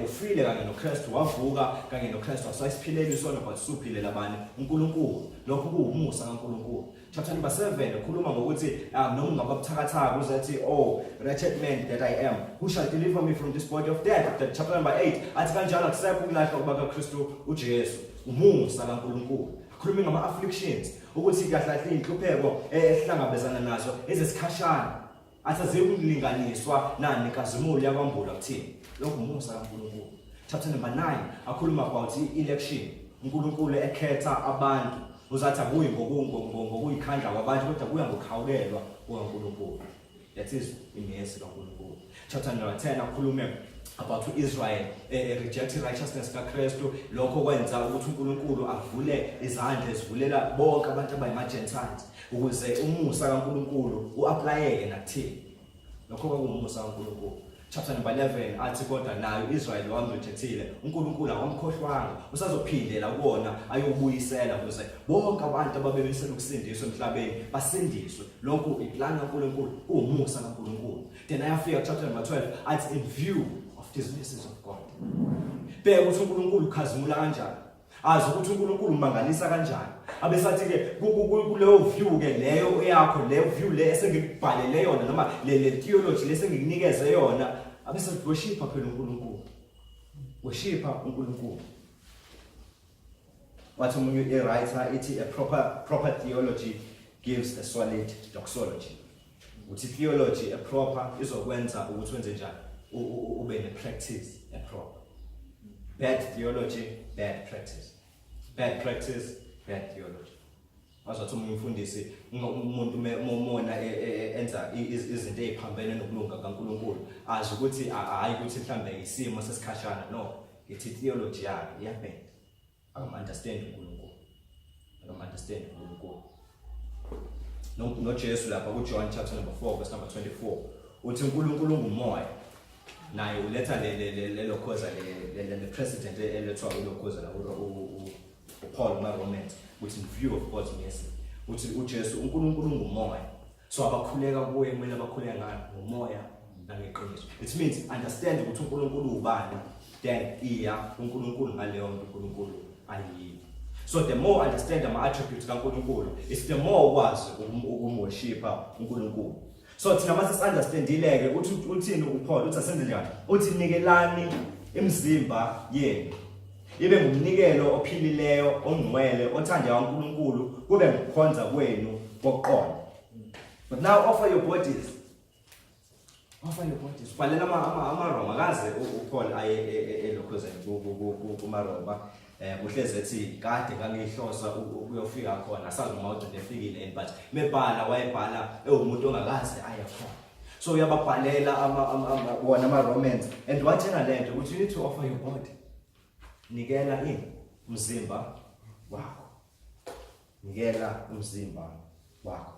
ufile kanye noKristu wavuka kanye noKristu asayisiphilele isona but suphilela abanye uNkulunkulu. Lokho kuumusa kaNkulunkulu. Chapter number 7 ekhuluma ngokuthi noma ungababuthakathaka uzathi oh wretched man that I am, who shall deliver me from this body of death. Chapter number 8 athi kanjalo akusekho ukulahla kuba kaKristu uJesu. Umusa kaNkulunkulu. Khuluma ngama afflictions ukuthi kahlahle inhlupheko ehlangabezana nazo ezesikhashana asazikungilinganiswa nani kazimulo yakwambula kuthini. Lokho umusa kaNkulunkulu. Chapter number 9 akhuluma about election. uNkulunkulu ekhetha abantu uzathi akuyi ngokuyikhandla kwabantu kodwa kuya ngokukhawulelwa kukaNkulunkulu. That is imercy kaNkulunkulu. Chapter number 10 akhulume about Israel rejecting righteousness kaKristu, lokho kwenza ukuthi uNkulunkulu avule izandla ezivulela bonke abantu abayima-Gentiles ukuze umusa kaNkulunkulu uapplyeke nakuthini. Lokho kwakuumusa kaNkulunkulu. Chapter number 11 athi kodwa nayo Israel wamrejectile uNkulunkulu akamkhohlwanga usazophindela kuona ayobuyisela ukuze bonke abantu ababebesela ukusindiswa emhlabeni basindiswe. Lokho iplani kaNkulunkulu kuumusa kaNkulunkulu. Then ayafika chapter number 12 athi in view of these mercies of God. Bheka ukuthi uNkulunkulu ukhazimula kanjani. Azi ukuthi uNkulunkulu umangalisa kanjani. Abesathi ke kuleyo view ke leyo yakho leyo view le esengikubhalele yona noma le theology lesengikunikeze yona abesathi worship phela uNkulunkulu. Worship uNkulunkulu. Wathi umunye writer ithi a proper theology gives a solid doxology. Uthi theology a proper izokwenza ukuthi wenze njani ube ne practice a proper. Bad theology, bad practice. Bad practice, bad theology. Wazathi umfundisi umuntu momona enza izinto eziphambene nokulunga kaNkulunkulu azi ukuthi hayi ukuthi mhlambe isimo sesikhashana no ngithi theology yakhe iyabheda understand uNkulunkulu no Jesu lapha ku John chapter number 4 verse number 24 uthi uNkulunkulu ngumoya naye uletha lelo khoza le president elethwa ulokhoza la Paul Romans which in view of God's mercy uthi uJesu uNkulunkulu ngumoya so abakhuleka kuye kumele abakhuleka ngani ngomoya nangeqiniso. It means understand ukuthi uNkulunkulu ubani then iya uNkulunkulu ngaleyo uNkulunkulu ayi. So the more understand ama attributes kaNkulunkulu it's the more wazi ukumworshipa uNkulunkulu. So thina mase understandileke uthini uPaul uthi asenze njani uthi nikelani imizimba yenu ibe ngumnikelo ophilileyo ongcwele othandwa uNkulunkulu kube ukukhonza kwenu koqobo. But now offer your bodies. Balela ama-Roma kaze uPaul aye elokhozeni kumaRoma kuhleze ethi kade ngangihlosa ukuyofika khona asazi uma uthi ndefikile but mebhala wayebhala umuntu ongakaze aye khona. So uyababhalela wona ama-Romans and wathena lento ukuthi you need to offer your body. Nikela umzimba wakho. Nikela umzimba wakho.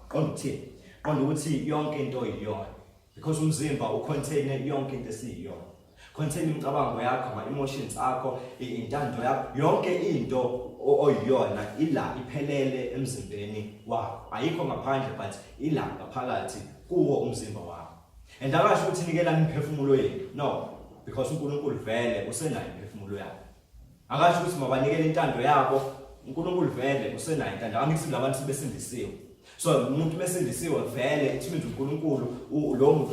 Qonda ukuthi yonke into iyona. Because umzimba ucontain yonke into esiyiyona. Contain imicabango yakho, ama-emotions akho, intando yakho, yonke into oyiyona ila iphelele emzimbeni wakho. Ayikho ngaphandle but ila ngaphakathi kuwo umzimba wakho. And akasho ukuthi nikela imiphefumulo yenu. No, because uNkulunkulu vele usenayo imiphefumulo yakho. Akasho ukuthi mabanikele intando yabo uNkulunkulu vele usenayo intando. Angithi labantu besindisiwe. So umuntu besindisiwe vele it means uNkulunkulu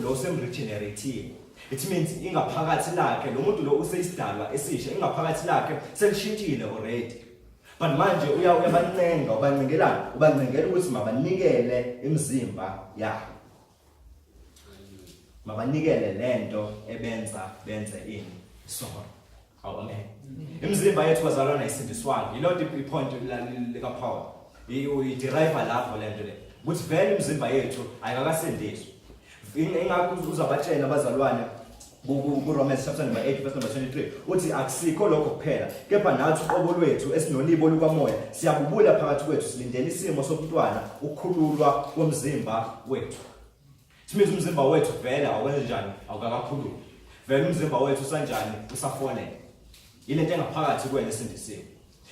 lo semregenerate. It means ingaphakathi lakhe lo muntu lo useyisidalwa esisha ingaphakathi lakhe selishintshile already. but manje uyabancenga ubancengela ukuthi mabanikele imizimba yabo, mabanikele lento benze ini isono. Amen. Imizimba yethu bazalwana ayisindiswanga. Yilo ipoint lika Paul. Derive lapho lento le. Ukuthi vele imizimba yethu ayikakasindiswa. Ingakho uzabatshela abazalwane kuRomans chapter number 8 verse number 23 uthi akusikho lokho kuphela kepha nathi uqobo lwethu esinolibo lukamoya siyabubula phakathi kwethu silindele isimo sobuntwana ukukhululwa komzimba wethu. Simithe umzimba wethu vele awenze njani awukakakhululwa. Vele umzimba wethu usanjani usafonela. Ilento engaphakathi kwena esindisiwe.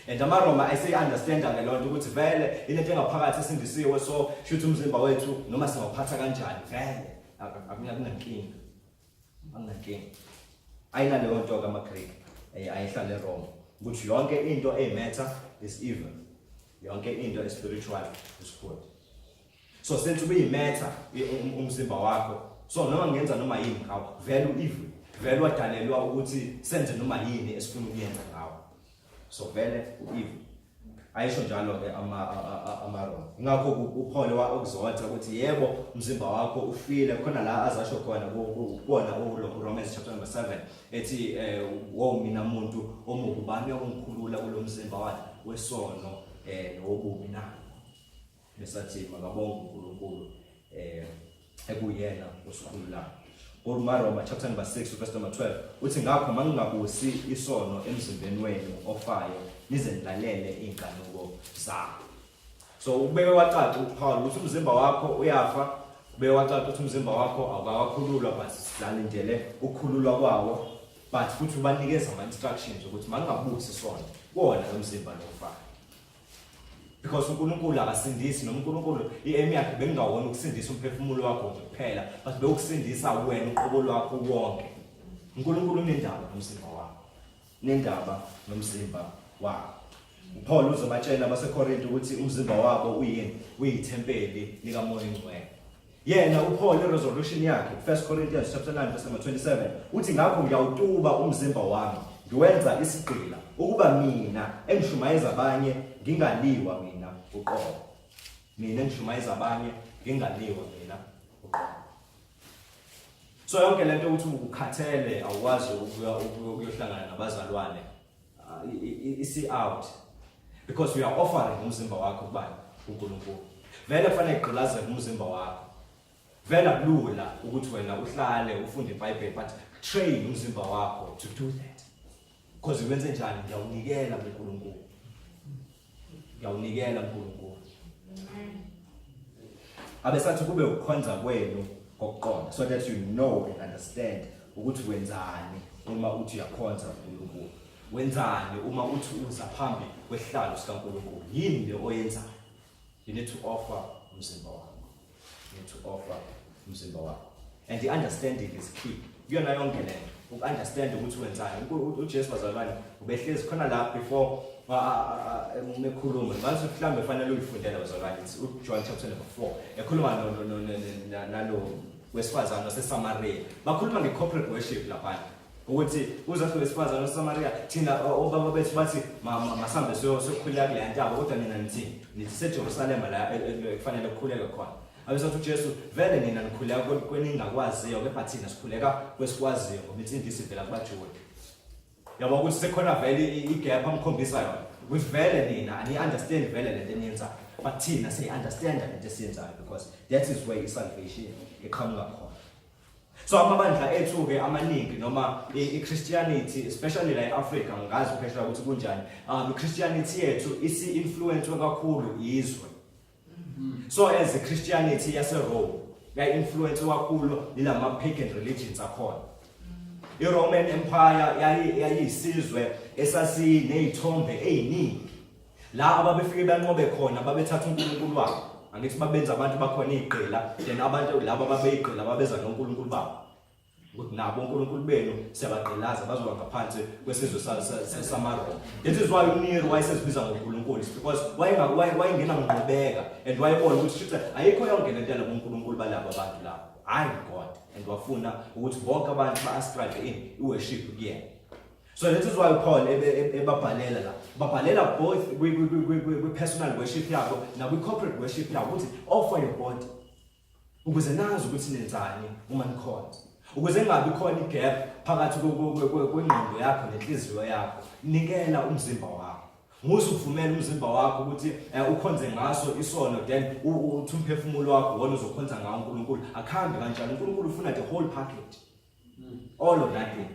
And amaroma ayise understand ngelonto ukuthi vele ilento engaphakathi esindisiwe so shothi umzimba wethu noma singaphatha kanjani vele akunankinga. Anginankinga. Ayina leyo nto kaMaGreek ayihlale Rome ukuthi yonke into matter is evil. Yonke into spiritual is good. So since we matter umzimba wakho so noma ngenza noma yini ngawo vele evil. Vele wadalelwa ukuthi senze noma yini esifuna ukuyenza ngawo. So vele evil. Ayisho njalo ke amaroma. Ingakho uPaul wakuzotha ukuthi yebo umzimba wakho ufile khona la azasho khona ukubona uRomans chapter number 7 ethi wo mina umuntu omukubani ongikhulula kulomzimba wakhe wesono nobubi na. Besathi makabonga uNkulunkulu ekuyena osikhululayo. uRoma chapter number 6 verse number 12 uthi ngakho mangingabusi isono emzimbeni wenu ofayo nizendalalele inkanuko zakho. So ubeke wacaca uPaul ukuthi umzimba wakho uyafa, ubeke wacaca ukuthi umzimba wakho awukakakhululwa but silalindele ukukhululwa kwawo but futhi ubanikeza ama instructions ukuthi mangingabusi isono wona umzimba lofayo. Because uNkulunkulu akasindisi noNkulunkulu iaim yakhe bengawona ukusindisa umphefumulo wakho nje kuphela but beyokusindisa wena uqobo lwakho wonke. uNkulunkulu unendaba nomzimba wakho. Nendaba nomzimba wakho. uPaul uzobatshela abaseKorinte ukuthi umzimba wabo uyini? Uyithempeli lika Moya Ngcwele. Yena uPaul iresolution yakhe 1 Corinthians chapter 9 verse 27 uthi ngakho ngiyawutuba umzimba wami ngiwenza isigqila ukuba mina engishumayeza abanye ngingaliwa mina uqobo. Mina engishumayeza abanye ngingaliwa mina uqobo. So yonke lento ukuthi ukukhathele awukwazi ukuyohlangana nabazalwane isi out because we are offering umzimba wakho kubani? uNkulunkulu. Vele kufanele igqilaze umzimba wakho. Vele akulula ukuthi wena uhlale ufunde iBhayibheli but train umzimba wakho to do that. Because wenze njani? Ngiyawunikela kuNkulunkulu. Ngiyawunikela kuNkulunkulu. Abesathi kube ukukhonza kwenu kokuqonda so that you know and understand ukuthi wenzani uma uthi uyakhonza kuNkulunkulu. Wenzani uma uthi uza phambi kwehlalo sikaNkulunkulu. Yini le oyenzayo? You need to offer umzimba wakho. You need to offer umzimba wakho. And the understanding is key. Kuyona yonke lento. Understand ukuthi wenzani. uJesu bazalwane ubehlezi khona la before mekhuluma. Manje mhlambe fanele uyifundele bazalwane. uJohn chapter number 4. Ekhuluma nalo wesifazana waseSamaria. Bakhuluma ngecorporate worship lapha. Ukuthi uzafika wesifazana waseSamaria thina obaba bethu bathi masambe sokhuleka kule ntaba kodwa nina nithi seJerusalem la kufanele ukukhuleka khona. Abesathi uJesu vele nina nikhuleka kweningakwaziyo kepha thina sikhuleka kwesikwaziyo ngoba insindisi ivela kubaJuda. Yabo ukuthi sekhona vele igap amkhombisa yona. Ukuthi vele nina ani understand vele lento eniyenzayo. But thina say understand lento esiyenzayo because that is where salvation iqhamuka khona. So amabandla ethu ke amaningi noma iChristianity especially la eAfrica ngazi phela ukuthi kunjani. iChristianity yethu isi influence kakhulu izwe. So as the Christianity yaseRome ya influence kakhulu lama pagan religions akhona. iRoman Empire yayisizwe esasinezithombe eziningi. La ababefike banqobe khona babethatha uNkulunkulu wabo. Angithi babenza abantu bakhona iqela then abantu laba babeyiqela babeza noNkulunkulu babo. Ukuthi nabo uNkulunkulu benu siyabaqelaza bazoba ngaphansi kwesizwe saseSamaria. That is why uNero wayesezibiza ngoNkulunkulu because wayengena ngqobeka and wayebona ukuthi shitha ayikho yonke lento yalabo uNkulunkulu balabo abantu labo. I God and wafuna ukuthi bonke abantu baascribe in worship kuyena. So that is why Paul babhalela both with personal worship yabo na with corporate worship yabo ukuthi offer your body ukuze nazi ukuthi nenzani uma nikhona ukuze ngabe khona igap phakathi kwengqondo yakho nenhliziyo yakho nikela umzimba wakho musuvumela umzimba wakho ukuthi ukhonze ngaso isono then uthi umphefumulo wakho wona uzokhonza ngawo uNkulunkulu akhambe kanjani uNkulunkulu ufuna the whole package all of that thing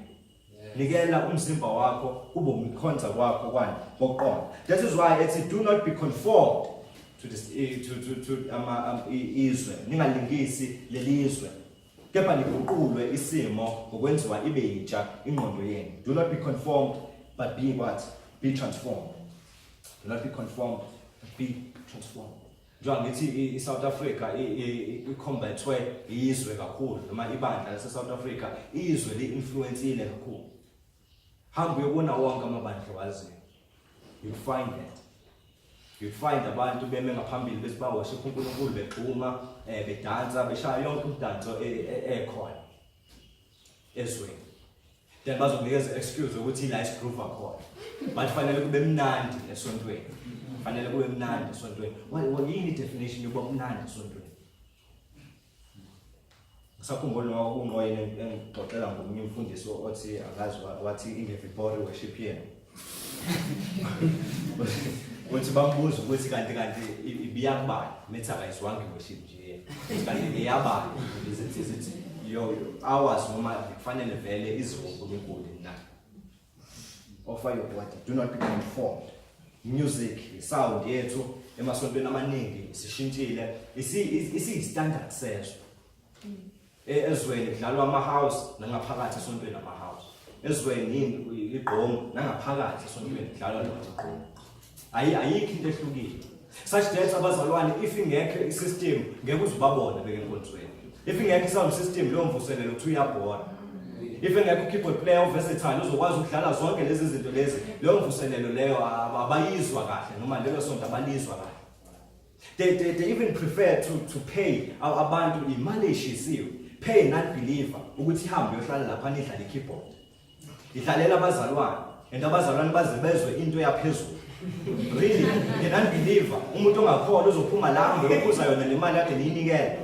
nikela umzimba wakho ube umkhonza kwakho kwani boqonda. That is why it's do not be conformed to this izwe ningalingisi lelizwe kepha niguqulwe isimo ngokwenziwa ibe yintsha ingqondo yenu. Do not be conformed but be what? Be transformed. Do not be conformed but be transformed. Njengoba ngithi iSouth Africa ikhombathwe izwe kakhulu noma ibandla lase South Africa izwe liinfluenceile kakhulu. Hambe uyobona wonke amabandla waziyo. You find that. You find abantu beme ngaphambili bese worship uNkulunkulu begxuma bedansa beshaya yonke umdanso ekhona ezweni. Then bazokunikeza excuse ukuthi la isigroove akhona. But fanele kube mnandi esontweni. Fanele kube mnandi esontweni. What yini definition yokuba mnandi esontweni? Sakhumbula ungqoyene engixoxela ngomunye umfundisi othi akazi wathi ingevibori worship yena. Uthi bambuza ukuthi kanti ibiyakubani methi akayizwangi worship nje. Kanti iyabani izithi yo hours noma kufanele vele izonkulunkulu na. Offer your body. Do not be conformed. Music, sound yethu emasontweni amaningi sishintshile. Isi standard sezwe. Ezweni kudlalwa ama-house nangaphakathi esontweni ama-house. Ezweni igqomo nangaphakathi esontweni kudlalwa igqomo. Ayikho into ehlukile. Such that abazalwane if ingekho isystem ngeke uzibabona beke enkonzweni. If ingekho sound system lo mvuselelo uthi uyabhora. If ingekho keyboard player versatile uzokwazi ukudlala zonke lezi zinto lezi lo mvuselelo leyo abayizwa kahle noma lelo sonto abalizwa kahle. They even prefer to pay abantu imali eshisiwe. Pay non-believer ukuthi ihambe yohlala lapha nidlala ikeyboard. Idlalela abazalwane and abazalwane bazibezwe into yaphezulu. Really, the non-believer umuntu ongakhona uzophuma la ngokuphuza yona le mali yakhe niyinikele.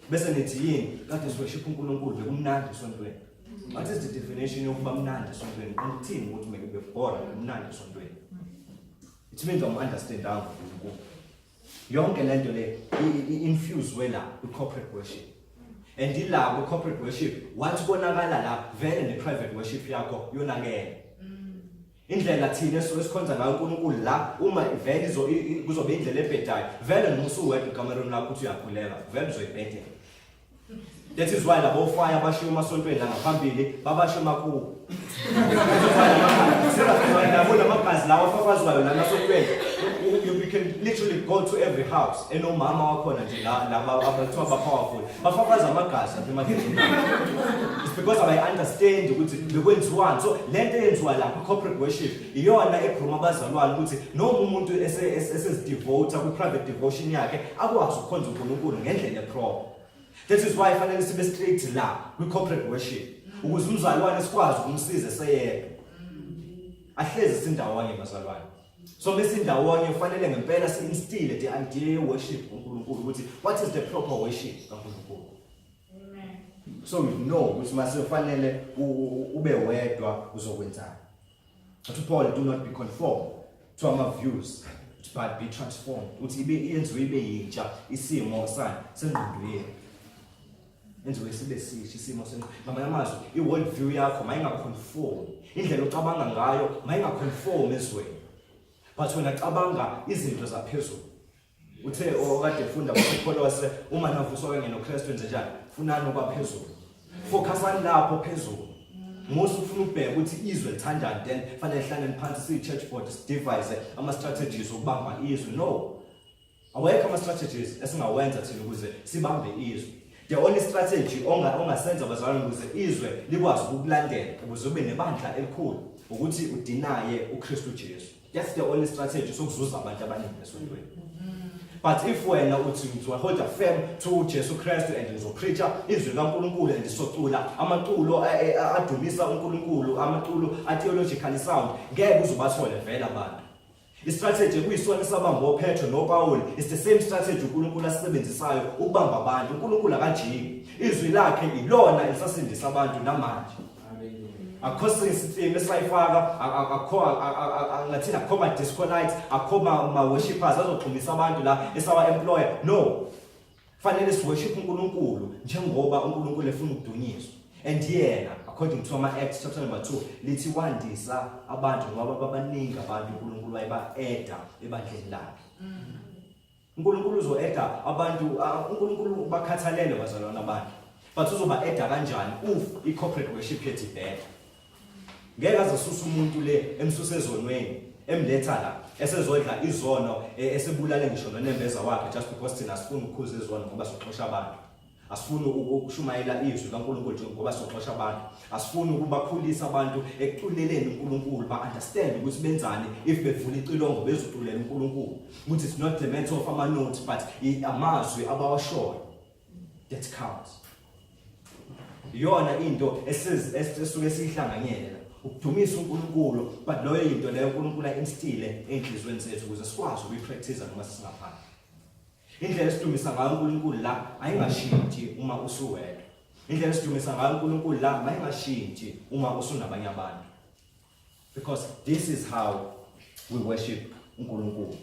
Bese nithi yini kade siworship uNkulunkulu bekumnandi esontweni. What is the definition yokuba mnandi esontweni? Ukuthini ukuthi make ube bora mnandi esontweni? It means I'm understanding uNkulunkulu. Yonke lento le infuse wela corporate worship. And ila corporate worship wathi bonakala la vele ne private worship yakho yonakele. Indlela thina esikhonza ngayo uNkulunkulu la uma vele kuzobe indlela ebhedayo vele nosuwedwa ecameron lakho uthi uyakhuleka vele uzoyibhedela. That is why labo fire bashiya emasontweni la ngaphambili babashiya emakhulu. Sirafuna amabhazi lawo afafazwayo la nasontweni. You can literally go to every house and no mama wakhona nje la abathiwa ba powerful bafafaza amagazi apha emakhethini. It's because I understand ukuthi bekwenziwani. So lento eyenziwa la corporate worship iyona egruma abazalwane ukuthi noma umuntu esesidevote ku private devotion yakhe akwazi ukukhonza uNkulunkulu ngendlela eproper. That is why fanele sibe strict la ku corporate worship ukuze umzalwane sikwazi ukumsiza seyedwa. Ahlezi sindawonye bazalwane. So mesindawonye kufanele ngempela si-instill the idea worship uNkulunkulu ukuthi what is the proper worship kaNkulunkulu. Amen. So we know ukuthi mase kufanele ube wedwa uzokwenzani. But Paul do not be conformed to our views but be transformed. Uthi iyenziwe ibe yintsha isimo sani sengqondo yenu. Enziwe sibe sihle isimo senu. Ngamanye amazwi i-world view yakho mayingaconform. Indlela ocabanga ngayo mayingaconform ezweni. But when acabanga izinto zaphezulu uthe okade ufunda kuKolose uma navuswa ngene noKristu enze njani funani okwaphezulu focusani lapho phezulu musu ufuna ukubheka ukuthi izwe lithandani then fanele hlangane phansi si-church board sidevise ama-strategies okubamba izwe. No, awekho ama-strategies esingawenza thina ukuze sibambe izwe. The only strategy ongasenza bazalwane ukuze izwe likwazi ukukulandela ukuze ube nebandla elikhulu ukuthi udinaye uKristu Jesu. That's the only strategy sokuzuza abantu abaningi esontweni. But if wena uthi hold firm to Jesu Christ and uzopreacha izwi kaNkulunkulu and socula amaculo adumisa uNkulunkulu, amaculo theologically sound, ngeke uzobathole vele abantu. Istrategy kuyisona sabambo Petro no Paul is the same strategy uNkulunkulu asebenzisayo ukubamba abantu. uNkulunkulu akajiki, izwi lakhe ilona elisasindisa abantu namanje. Akhosi isithembu esayifaka ngathina akhoma disconnect, akhoma ma worshippers azoxhumisa abantu la esawa employer. No, fanele si worship uNkulunkulu njengoba uNkulunkulu efuna ukudunyiswa. And yena according to Acts chapter number 2 lithi wandisa abantu ngoba babaningi abantu uNkulunkulu wayiba-eda ebandleni lakhe. uNkulunkulu uzo-eda abantu, uNkulunkulu bakhathalele bazalwane abantu. But uzoba-eda kanjani if i-corporate worship yethu ibheda? Ngeke azasusa umuntu le emsusa ezonweni emletha la esezodla izono esebulale ngisho nonembeza wakhe just because thina asifuni ukukhuza izono ngoba soxosha abantu. Asifuni ukushumayela izwi kaNkulunkulu ngoba soxosha abantu. Asifuni ukubakhulisa abantu ekuculeleni uNkulunkulu ba-understand ukuthi benzani if bevula icilongo bezoculela uNkulunkulu. Ukuthi it's not the matter of ama-notes but amazwi abawashoyo that counts. Iyona into esuke siyihlanganyele ukudumisa uNkulunkulu, but loyo into leyo uNkulunkulu ayinstile enhlizweni zethu ukuze sikwazi ukuyipractice noma singaphandle. Indlela esidumisa ngayo uNkulunkulu la ayingashintshi uma usuwedwa. Indlela esidumisa ngayo uNkulunkulu la ayingashintshi uma usunabanye abantu. Because this is how we worship uNkulunkulu.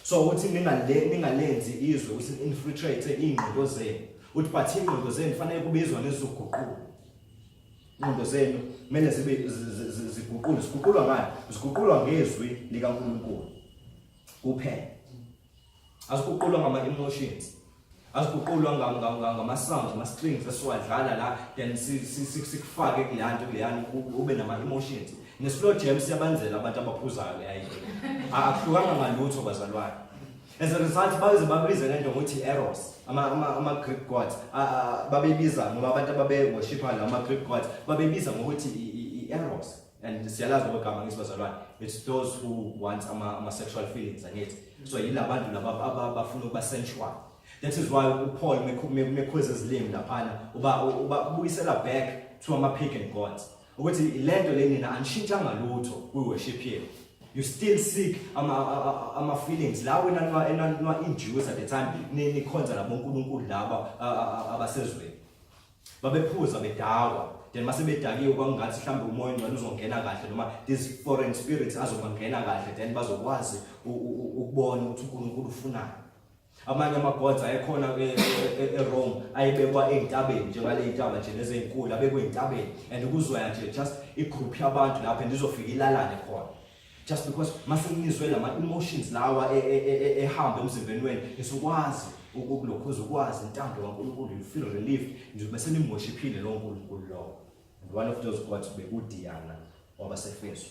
So uthi ningalenzi izwe ukuthi infiltrate ingqondo zenu. Uthi but ingqondo zenu fanele kube izona ezizoguqula. Ingqondo zenu kumele zibe ziguqulwe. Ziguqulwa ngani? Ziguqulwa ngezwi likaNkulunkulu kuphela. Aziguqulwa ngama-emotions, aziguqulwa ngama-sounds, ama-strings esiwadlala la then sikufake kuleyana ube nama-emotions. Neslow jam siyabanzela abantu abaphuzayo leya into. Akuhlukanga ngalutho bazalwane. As a result baze babize lento ngokuthi errors, ama-Greek gods babebiza ngoba abantu ababe-worshipa la ama-Greek gods babebiza ngokuthi i-errors. And siyalazi ngokugama ngisibazalwane, it's those who want ama-sexual feelings and it. So yilabantu laba abafuna ukuba sensual. That is why uPaul mekhweza izilimi laphana ubuyisela back to ama-pagan gods. Ukuthi lento le nina anishintshanga lutho kwi-worship yenu. You still seek ama-feelings la wena nwa-Jews at the time nikhonza labo uNkulunkulu laba abasezweni. Babephuza bedakwa. Then mase bedakiwe kwangathi mhlambe umoya ngcwele uzongena kahle noma these foreign spirits azobangena kahle then bazokwazi ukubona ukuthi uNkulunkulu ufunani. Amanye ama-gods ayekhona eRome ayebekwa ey'ntabeni njengale y'ntaba nje lezeyinkulu abekwe ey'ntabeni and ukuzoya nje just igroup yabantu lapho and izofika ilalane khona. Just because mase nizwe lama-emotions lawa ehamba emzimbeni wenu isukwazi ukulokhuza ukwazi intando kaNkulunkulu, you feel relieved nje bese nimworshiphile lo uNkulunkulu lo. And one of those gods bekuDiana wabaseFesu.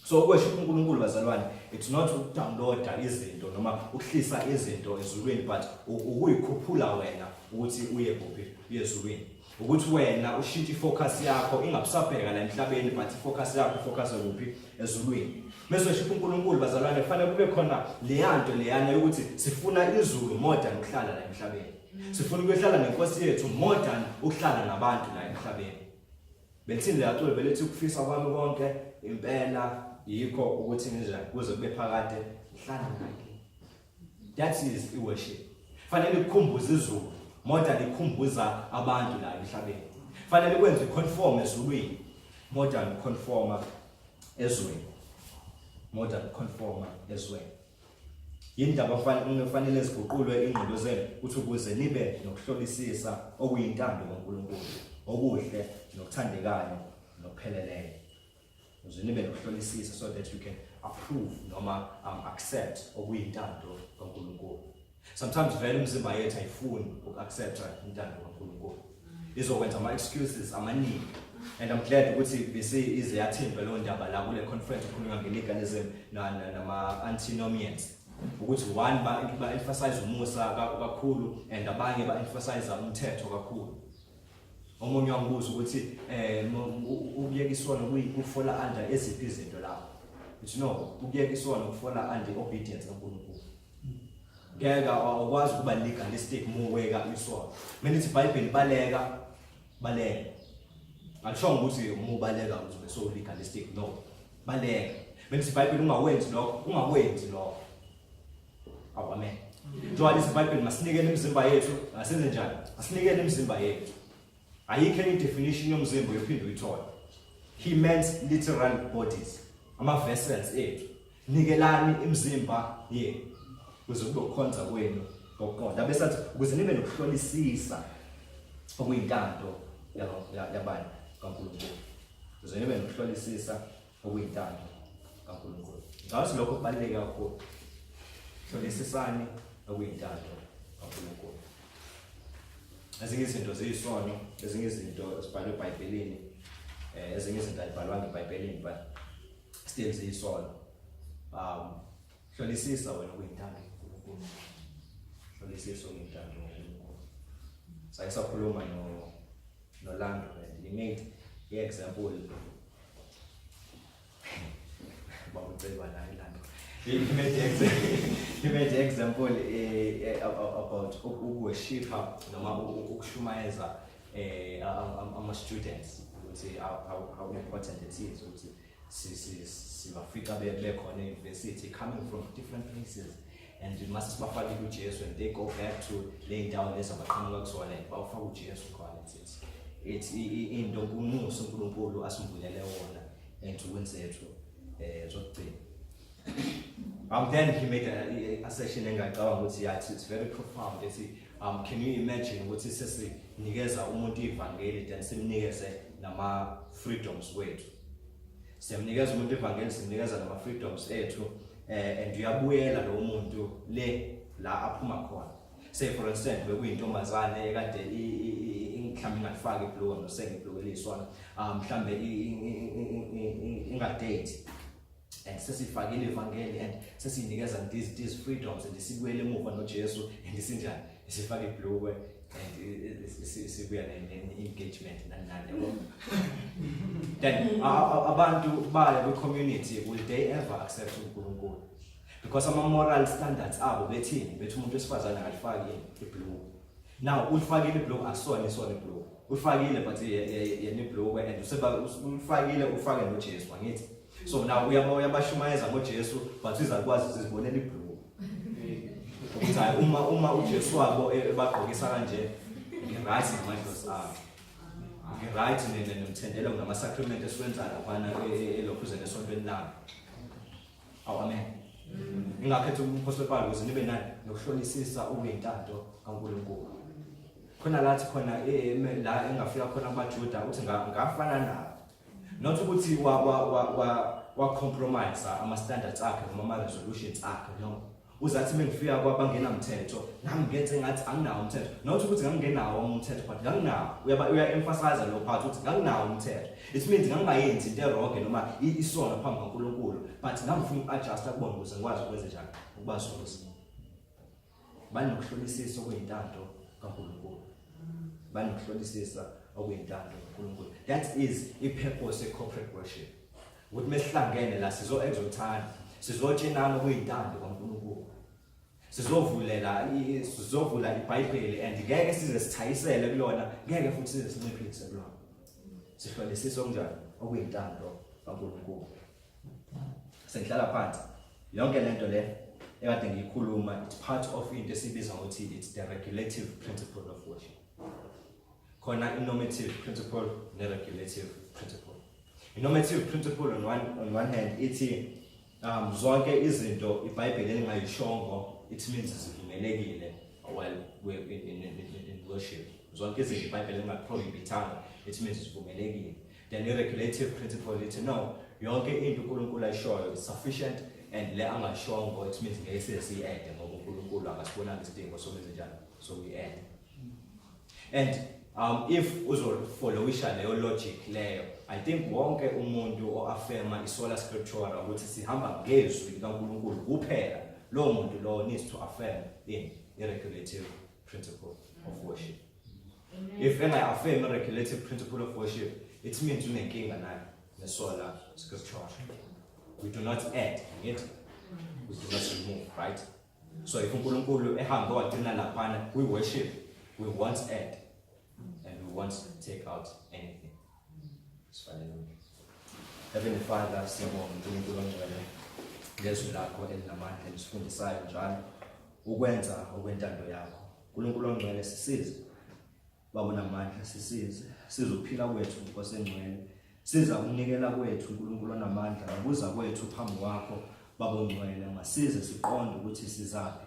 So worship uNkulunkulu bazalwane, it's not ukudownloada izinto noma ukuhlisa izinto ezulwini but ukuyikhuphula wena ukuthi uye kuphi ezulwini. Ukuthi wena ushintshe ifocus yakho ingabusabheka la emhlabeni but ifocus yakho ifocus kuphi ezulwini. Mase worship uNkulunkulu bazalwane kufanele kube khona leyanto leyana ukuthi sifuna izulu more than ukuhlala la emhlabeni. Sifuna ukuhlala nenkosi yethu more than ukuhlala nabantu la emhlabeni. Bethini leyaxolo belethi ukufisa kwami konke impela yikho ukuthi nje kuze kube phakade hlala naye. That is worship. Fanele ukukhumbuza izulu more than ikhumbuza abantu la emhlabeni. Fanele kwenze conform ezulwini more than conform ezweni. More than conform ezweni. Yindaba fanele ziguqulwe ingqondo zenu ukuthi ukuze nibe nokuhlolisisa okuyintando kaNkulunkulu, okuhle nokuthandekayo nokupheleleyo. Ukuze nibe nokuhlolisisa so that you can approve noma accept okuyintando kaNkulunkulu. Sometimes vele umzimba yethu ayifuni uku-accepta intando kaNkulunkulu. Izokwenza ama-excuses amaningi. And I'm glad ukuthi bese ize yathimba lo ndaba la kule conference kukhulunywa nge-legalism nama-antinomians. Ukuthi one ba-emphasize umusa kakhulu and abanye ba-emphasize umthetho kakhulu. Omunye wangibuza ukuthi ukuyeka isono kufola under eziphi izinto lapho. It's no, ukuyeka isono kufola under obedience kaNkulunkulu. ngeke awukwazi ukuba legalistic muweka isono. Mina ithi iBhayibheli baleka. Alishongo ukuthi umubaleka ukuthi so legalistic, no. Baleka. Mina ithi iBhayibheli ungawenzi lokho. Amen. Njengoba lithi iBhayibheli masinikele imizimba yethu, asenze njani? Asinikele imizimba yethu. Ayikho enye definition yomzimba yophinde uyithola. He meant literal bodies. Ama-vessels ethu. Nikelani imizimba yethu. Ukuze kube ukukhonza kwenu ngokuqonda. Bese athi ukuze nibe nokuhlolisisa okuyintando yabanye kaNkulunkulu. Ukuze nibe nokuhlolisisa okuyintando kaNkulunkulu. Ngathi lokho kubaluleke kakhulu. Hlolisisani okuyintando kaNkulunkulu. Ezinye izinto ziyisono, ezinye izinto ezibhalwe eBhayibhelini, ezinye izinto ayibhalwanga eBhayibhelini but still ziyisono. Hlolisisa wena okuyintando kaNkulunkulu. Hlolisisa okuyintando kaNkulunkulu. Sake sakhuluma noLando and he made i-example. Bakucela la iLando. He made the example about ukuworshipha noma ukushumayeza ama-students ukuthi how important it is ukuthi sibafika bekhona e-university coming from different places and mase sibafake kuJesu and they go back to laying down lesa baqhamuka kusona and bawufaka uJesu khona. It's into umusa uNkulunkulu asimbulele wona ensukwini zethu zokugcina. Then he made a session engacabanga ukuthi yathi it's very profound. Can you imagine ukuthi sesinikeza umuntu ivangeli then simnikeze nama freedoms wethu. Siyamnikeza umuntu ivangeli, simnikeza nama freedoms ethu and uyabuyela lo muntu la aphuma khona. Say for instance bekuyintombazane ekade mhlawumbe ingafaki ibhluka nosenge ibhluka eliswana mhlawumbe ingadate and sesifakile ivangeli and sesinikeza these freedoms and sibuyele emuva noJesu and sinjani sifake ibhluka and sibuya ne-engagement nani. Then abantu baya kwi-community, will they ever accept uNkulunkulu? Because ama-moral standards abo bethi umuntu wesifazane akalifaki ibhluka. Now ulifakile ibhluka asona ibhluka. Ulifakile but yena ibhluka and ulifakile ufake noJesu angithi. So now uyabashumayeza ngoJesu but izakwazi sizibonela ibhluka. Ukuthi uma uJesu wabo ebagqokisa kanje right ngamahlozi abo. Right nemthendela ngama-sacrament esiwenza laphana elokhuzeni esontweni lami. Amen. Ngingakhetha umpostoli Paul ukuze nibe nani nokuhlolisisa okuyintando kaNkulunkulu. Khona lathi khona la engafika khona amaJuda uthi ngafana nabo. Not ukuthi wa compromise ama-standards akhe noma ama-resolutions akhe, no. Uzathi mengifika kwabangenamthetho nami ngenze ngathi anginawo umthetho. Not ukuthi ngangingenawo umthetho but nganginawo. Uya-emphasize lo part ukuthi nganginawo umthetho. It means ngangayenzi into eronke noma isono phambi kaNkulunkulu but ngangifuna uku-adjusta kubona ukuze ngikwazi ukwenza njani ukuba sozi. Banokuhlolisisa okuyintando kaNkulunkulu. Banokuhlolisisa okuyintando kaNkulunkulu. That is i-purpose ye-corporate worship. Ukuthi mesihlangene la sizo-exaltana, sizotshelana okuyintando kaNkulunkulu. Sizovula iBhayibheli and ngeke size sithayisele kulona, ngeke futhi size sinciphise kulona. Sihlolisisa okunjani okuyintando kaNkulunkulu. Sengihlala phansi yonke lento le ekade ngiyikhuluma, it's part of into esibiza ngokuthi it's the regulative principle of worship. Khona i-normative principle ne-regulative principle. I-normative principle on one hand ithi zonke izinto iBhayibheli elingayishongo, it means zivumelekile while we're in worship. Zonke izinto iBhayibheli elingaprohibitanga, it means zivumelekile. Then i-regulative principle ithi no, yonke into uNkulunkulu ayishoyo is sufficient and le angashongo, it means ngeke siyi-add ngoba uNkulunkulu akasibonanga isidingo sobenze njani, so we add. And if uzofolowisha leyo logic leyo, I think wonke umuntu o-affirma isola scriptura ukuthi sihamba ngezwi likaNkulunkulu kuphela, lo muntu lo needs to affirm in a regulative principle of worship. If engayi-affirm a regulative principle of worship, it means unenkinga nayo nesola scriptura. We do not add it, we do not remove, right? So if uNkulunkulu ehambe wagcina laphana, we worship, we won't add, and we won't take out anything. Heavenly Father, siyabonga uNkulunkulu ongcwele ngezwi lakho elinamandla elisifundisayo njalo ukwenza okwentando yakho. uNkulunkulu ongcwele sisize, Baba namandla sisize, sizophila kwethu Nkosi engcwele, siza ukunikela kwethu uNkulunkulu onamandla, ukuza kwethu phambi kwakho Baba ongcwele, masize siqonde ukuthi sizaphi.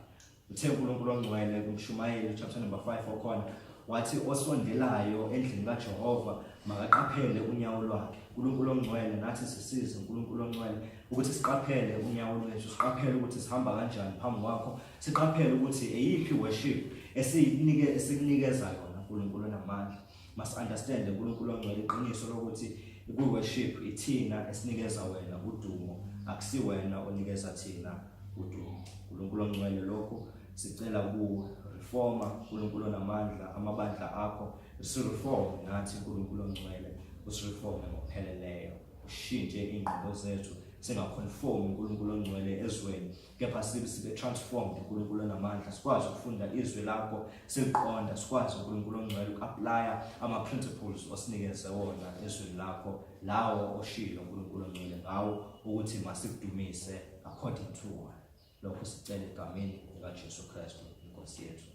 Uthe uNkulunkulu ongcwele kuMshumayeli chapter number 5 okhona wathi osondelayo endlini kaJehova makaqaphele unyawo lwakhe. uNkulunkulu ongcwele nathi sisize uNkulunkulu ongcwele ukuthi siqaphele unyawo lwethu, siqaphele ukuthi sihamba kanjani phambi kwakho, siqaphele ukuthi eyiphi worship esikunikeza yona uNkulunkulu namandla. Must understand uNkulunkulu ongcwele iqiniso lokuthi worship ithina esinikeza wena udumo, akusiwena onikeza thina udumo. uNkulunkulu ongcwele lokho sicela ku reforma uNkulunkulu namandla amabandla akho, usireform nathi uNkulunkulu ongcwele, usireform ngokupheleleyo, ushintshe ingqondo zethu singaconform uNkulunkulu ongcwele ezweni, kepha sibe transformed uNkulunkulu namandla, sikwazi ukufunda izwi lakho, siliqonda, sikwazi uNkulunkulu ongcwele ukuapply ama principles osinikeze wona ezweni lakho, lawo oshilo uNkulunkulu ongcwele ngawo ukuthi masikudumise according to wona. Lokho sicela egameni likaJesu Kristu Inkosi yethu.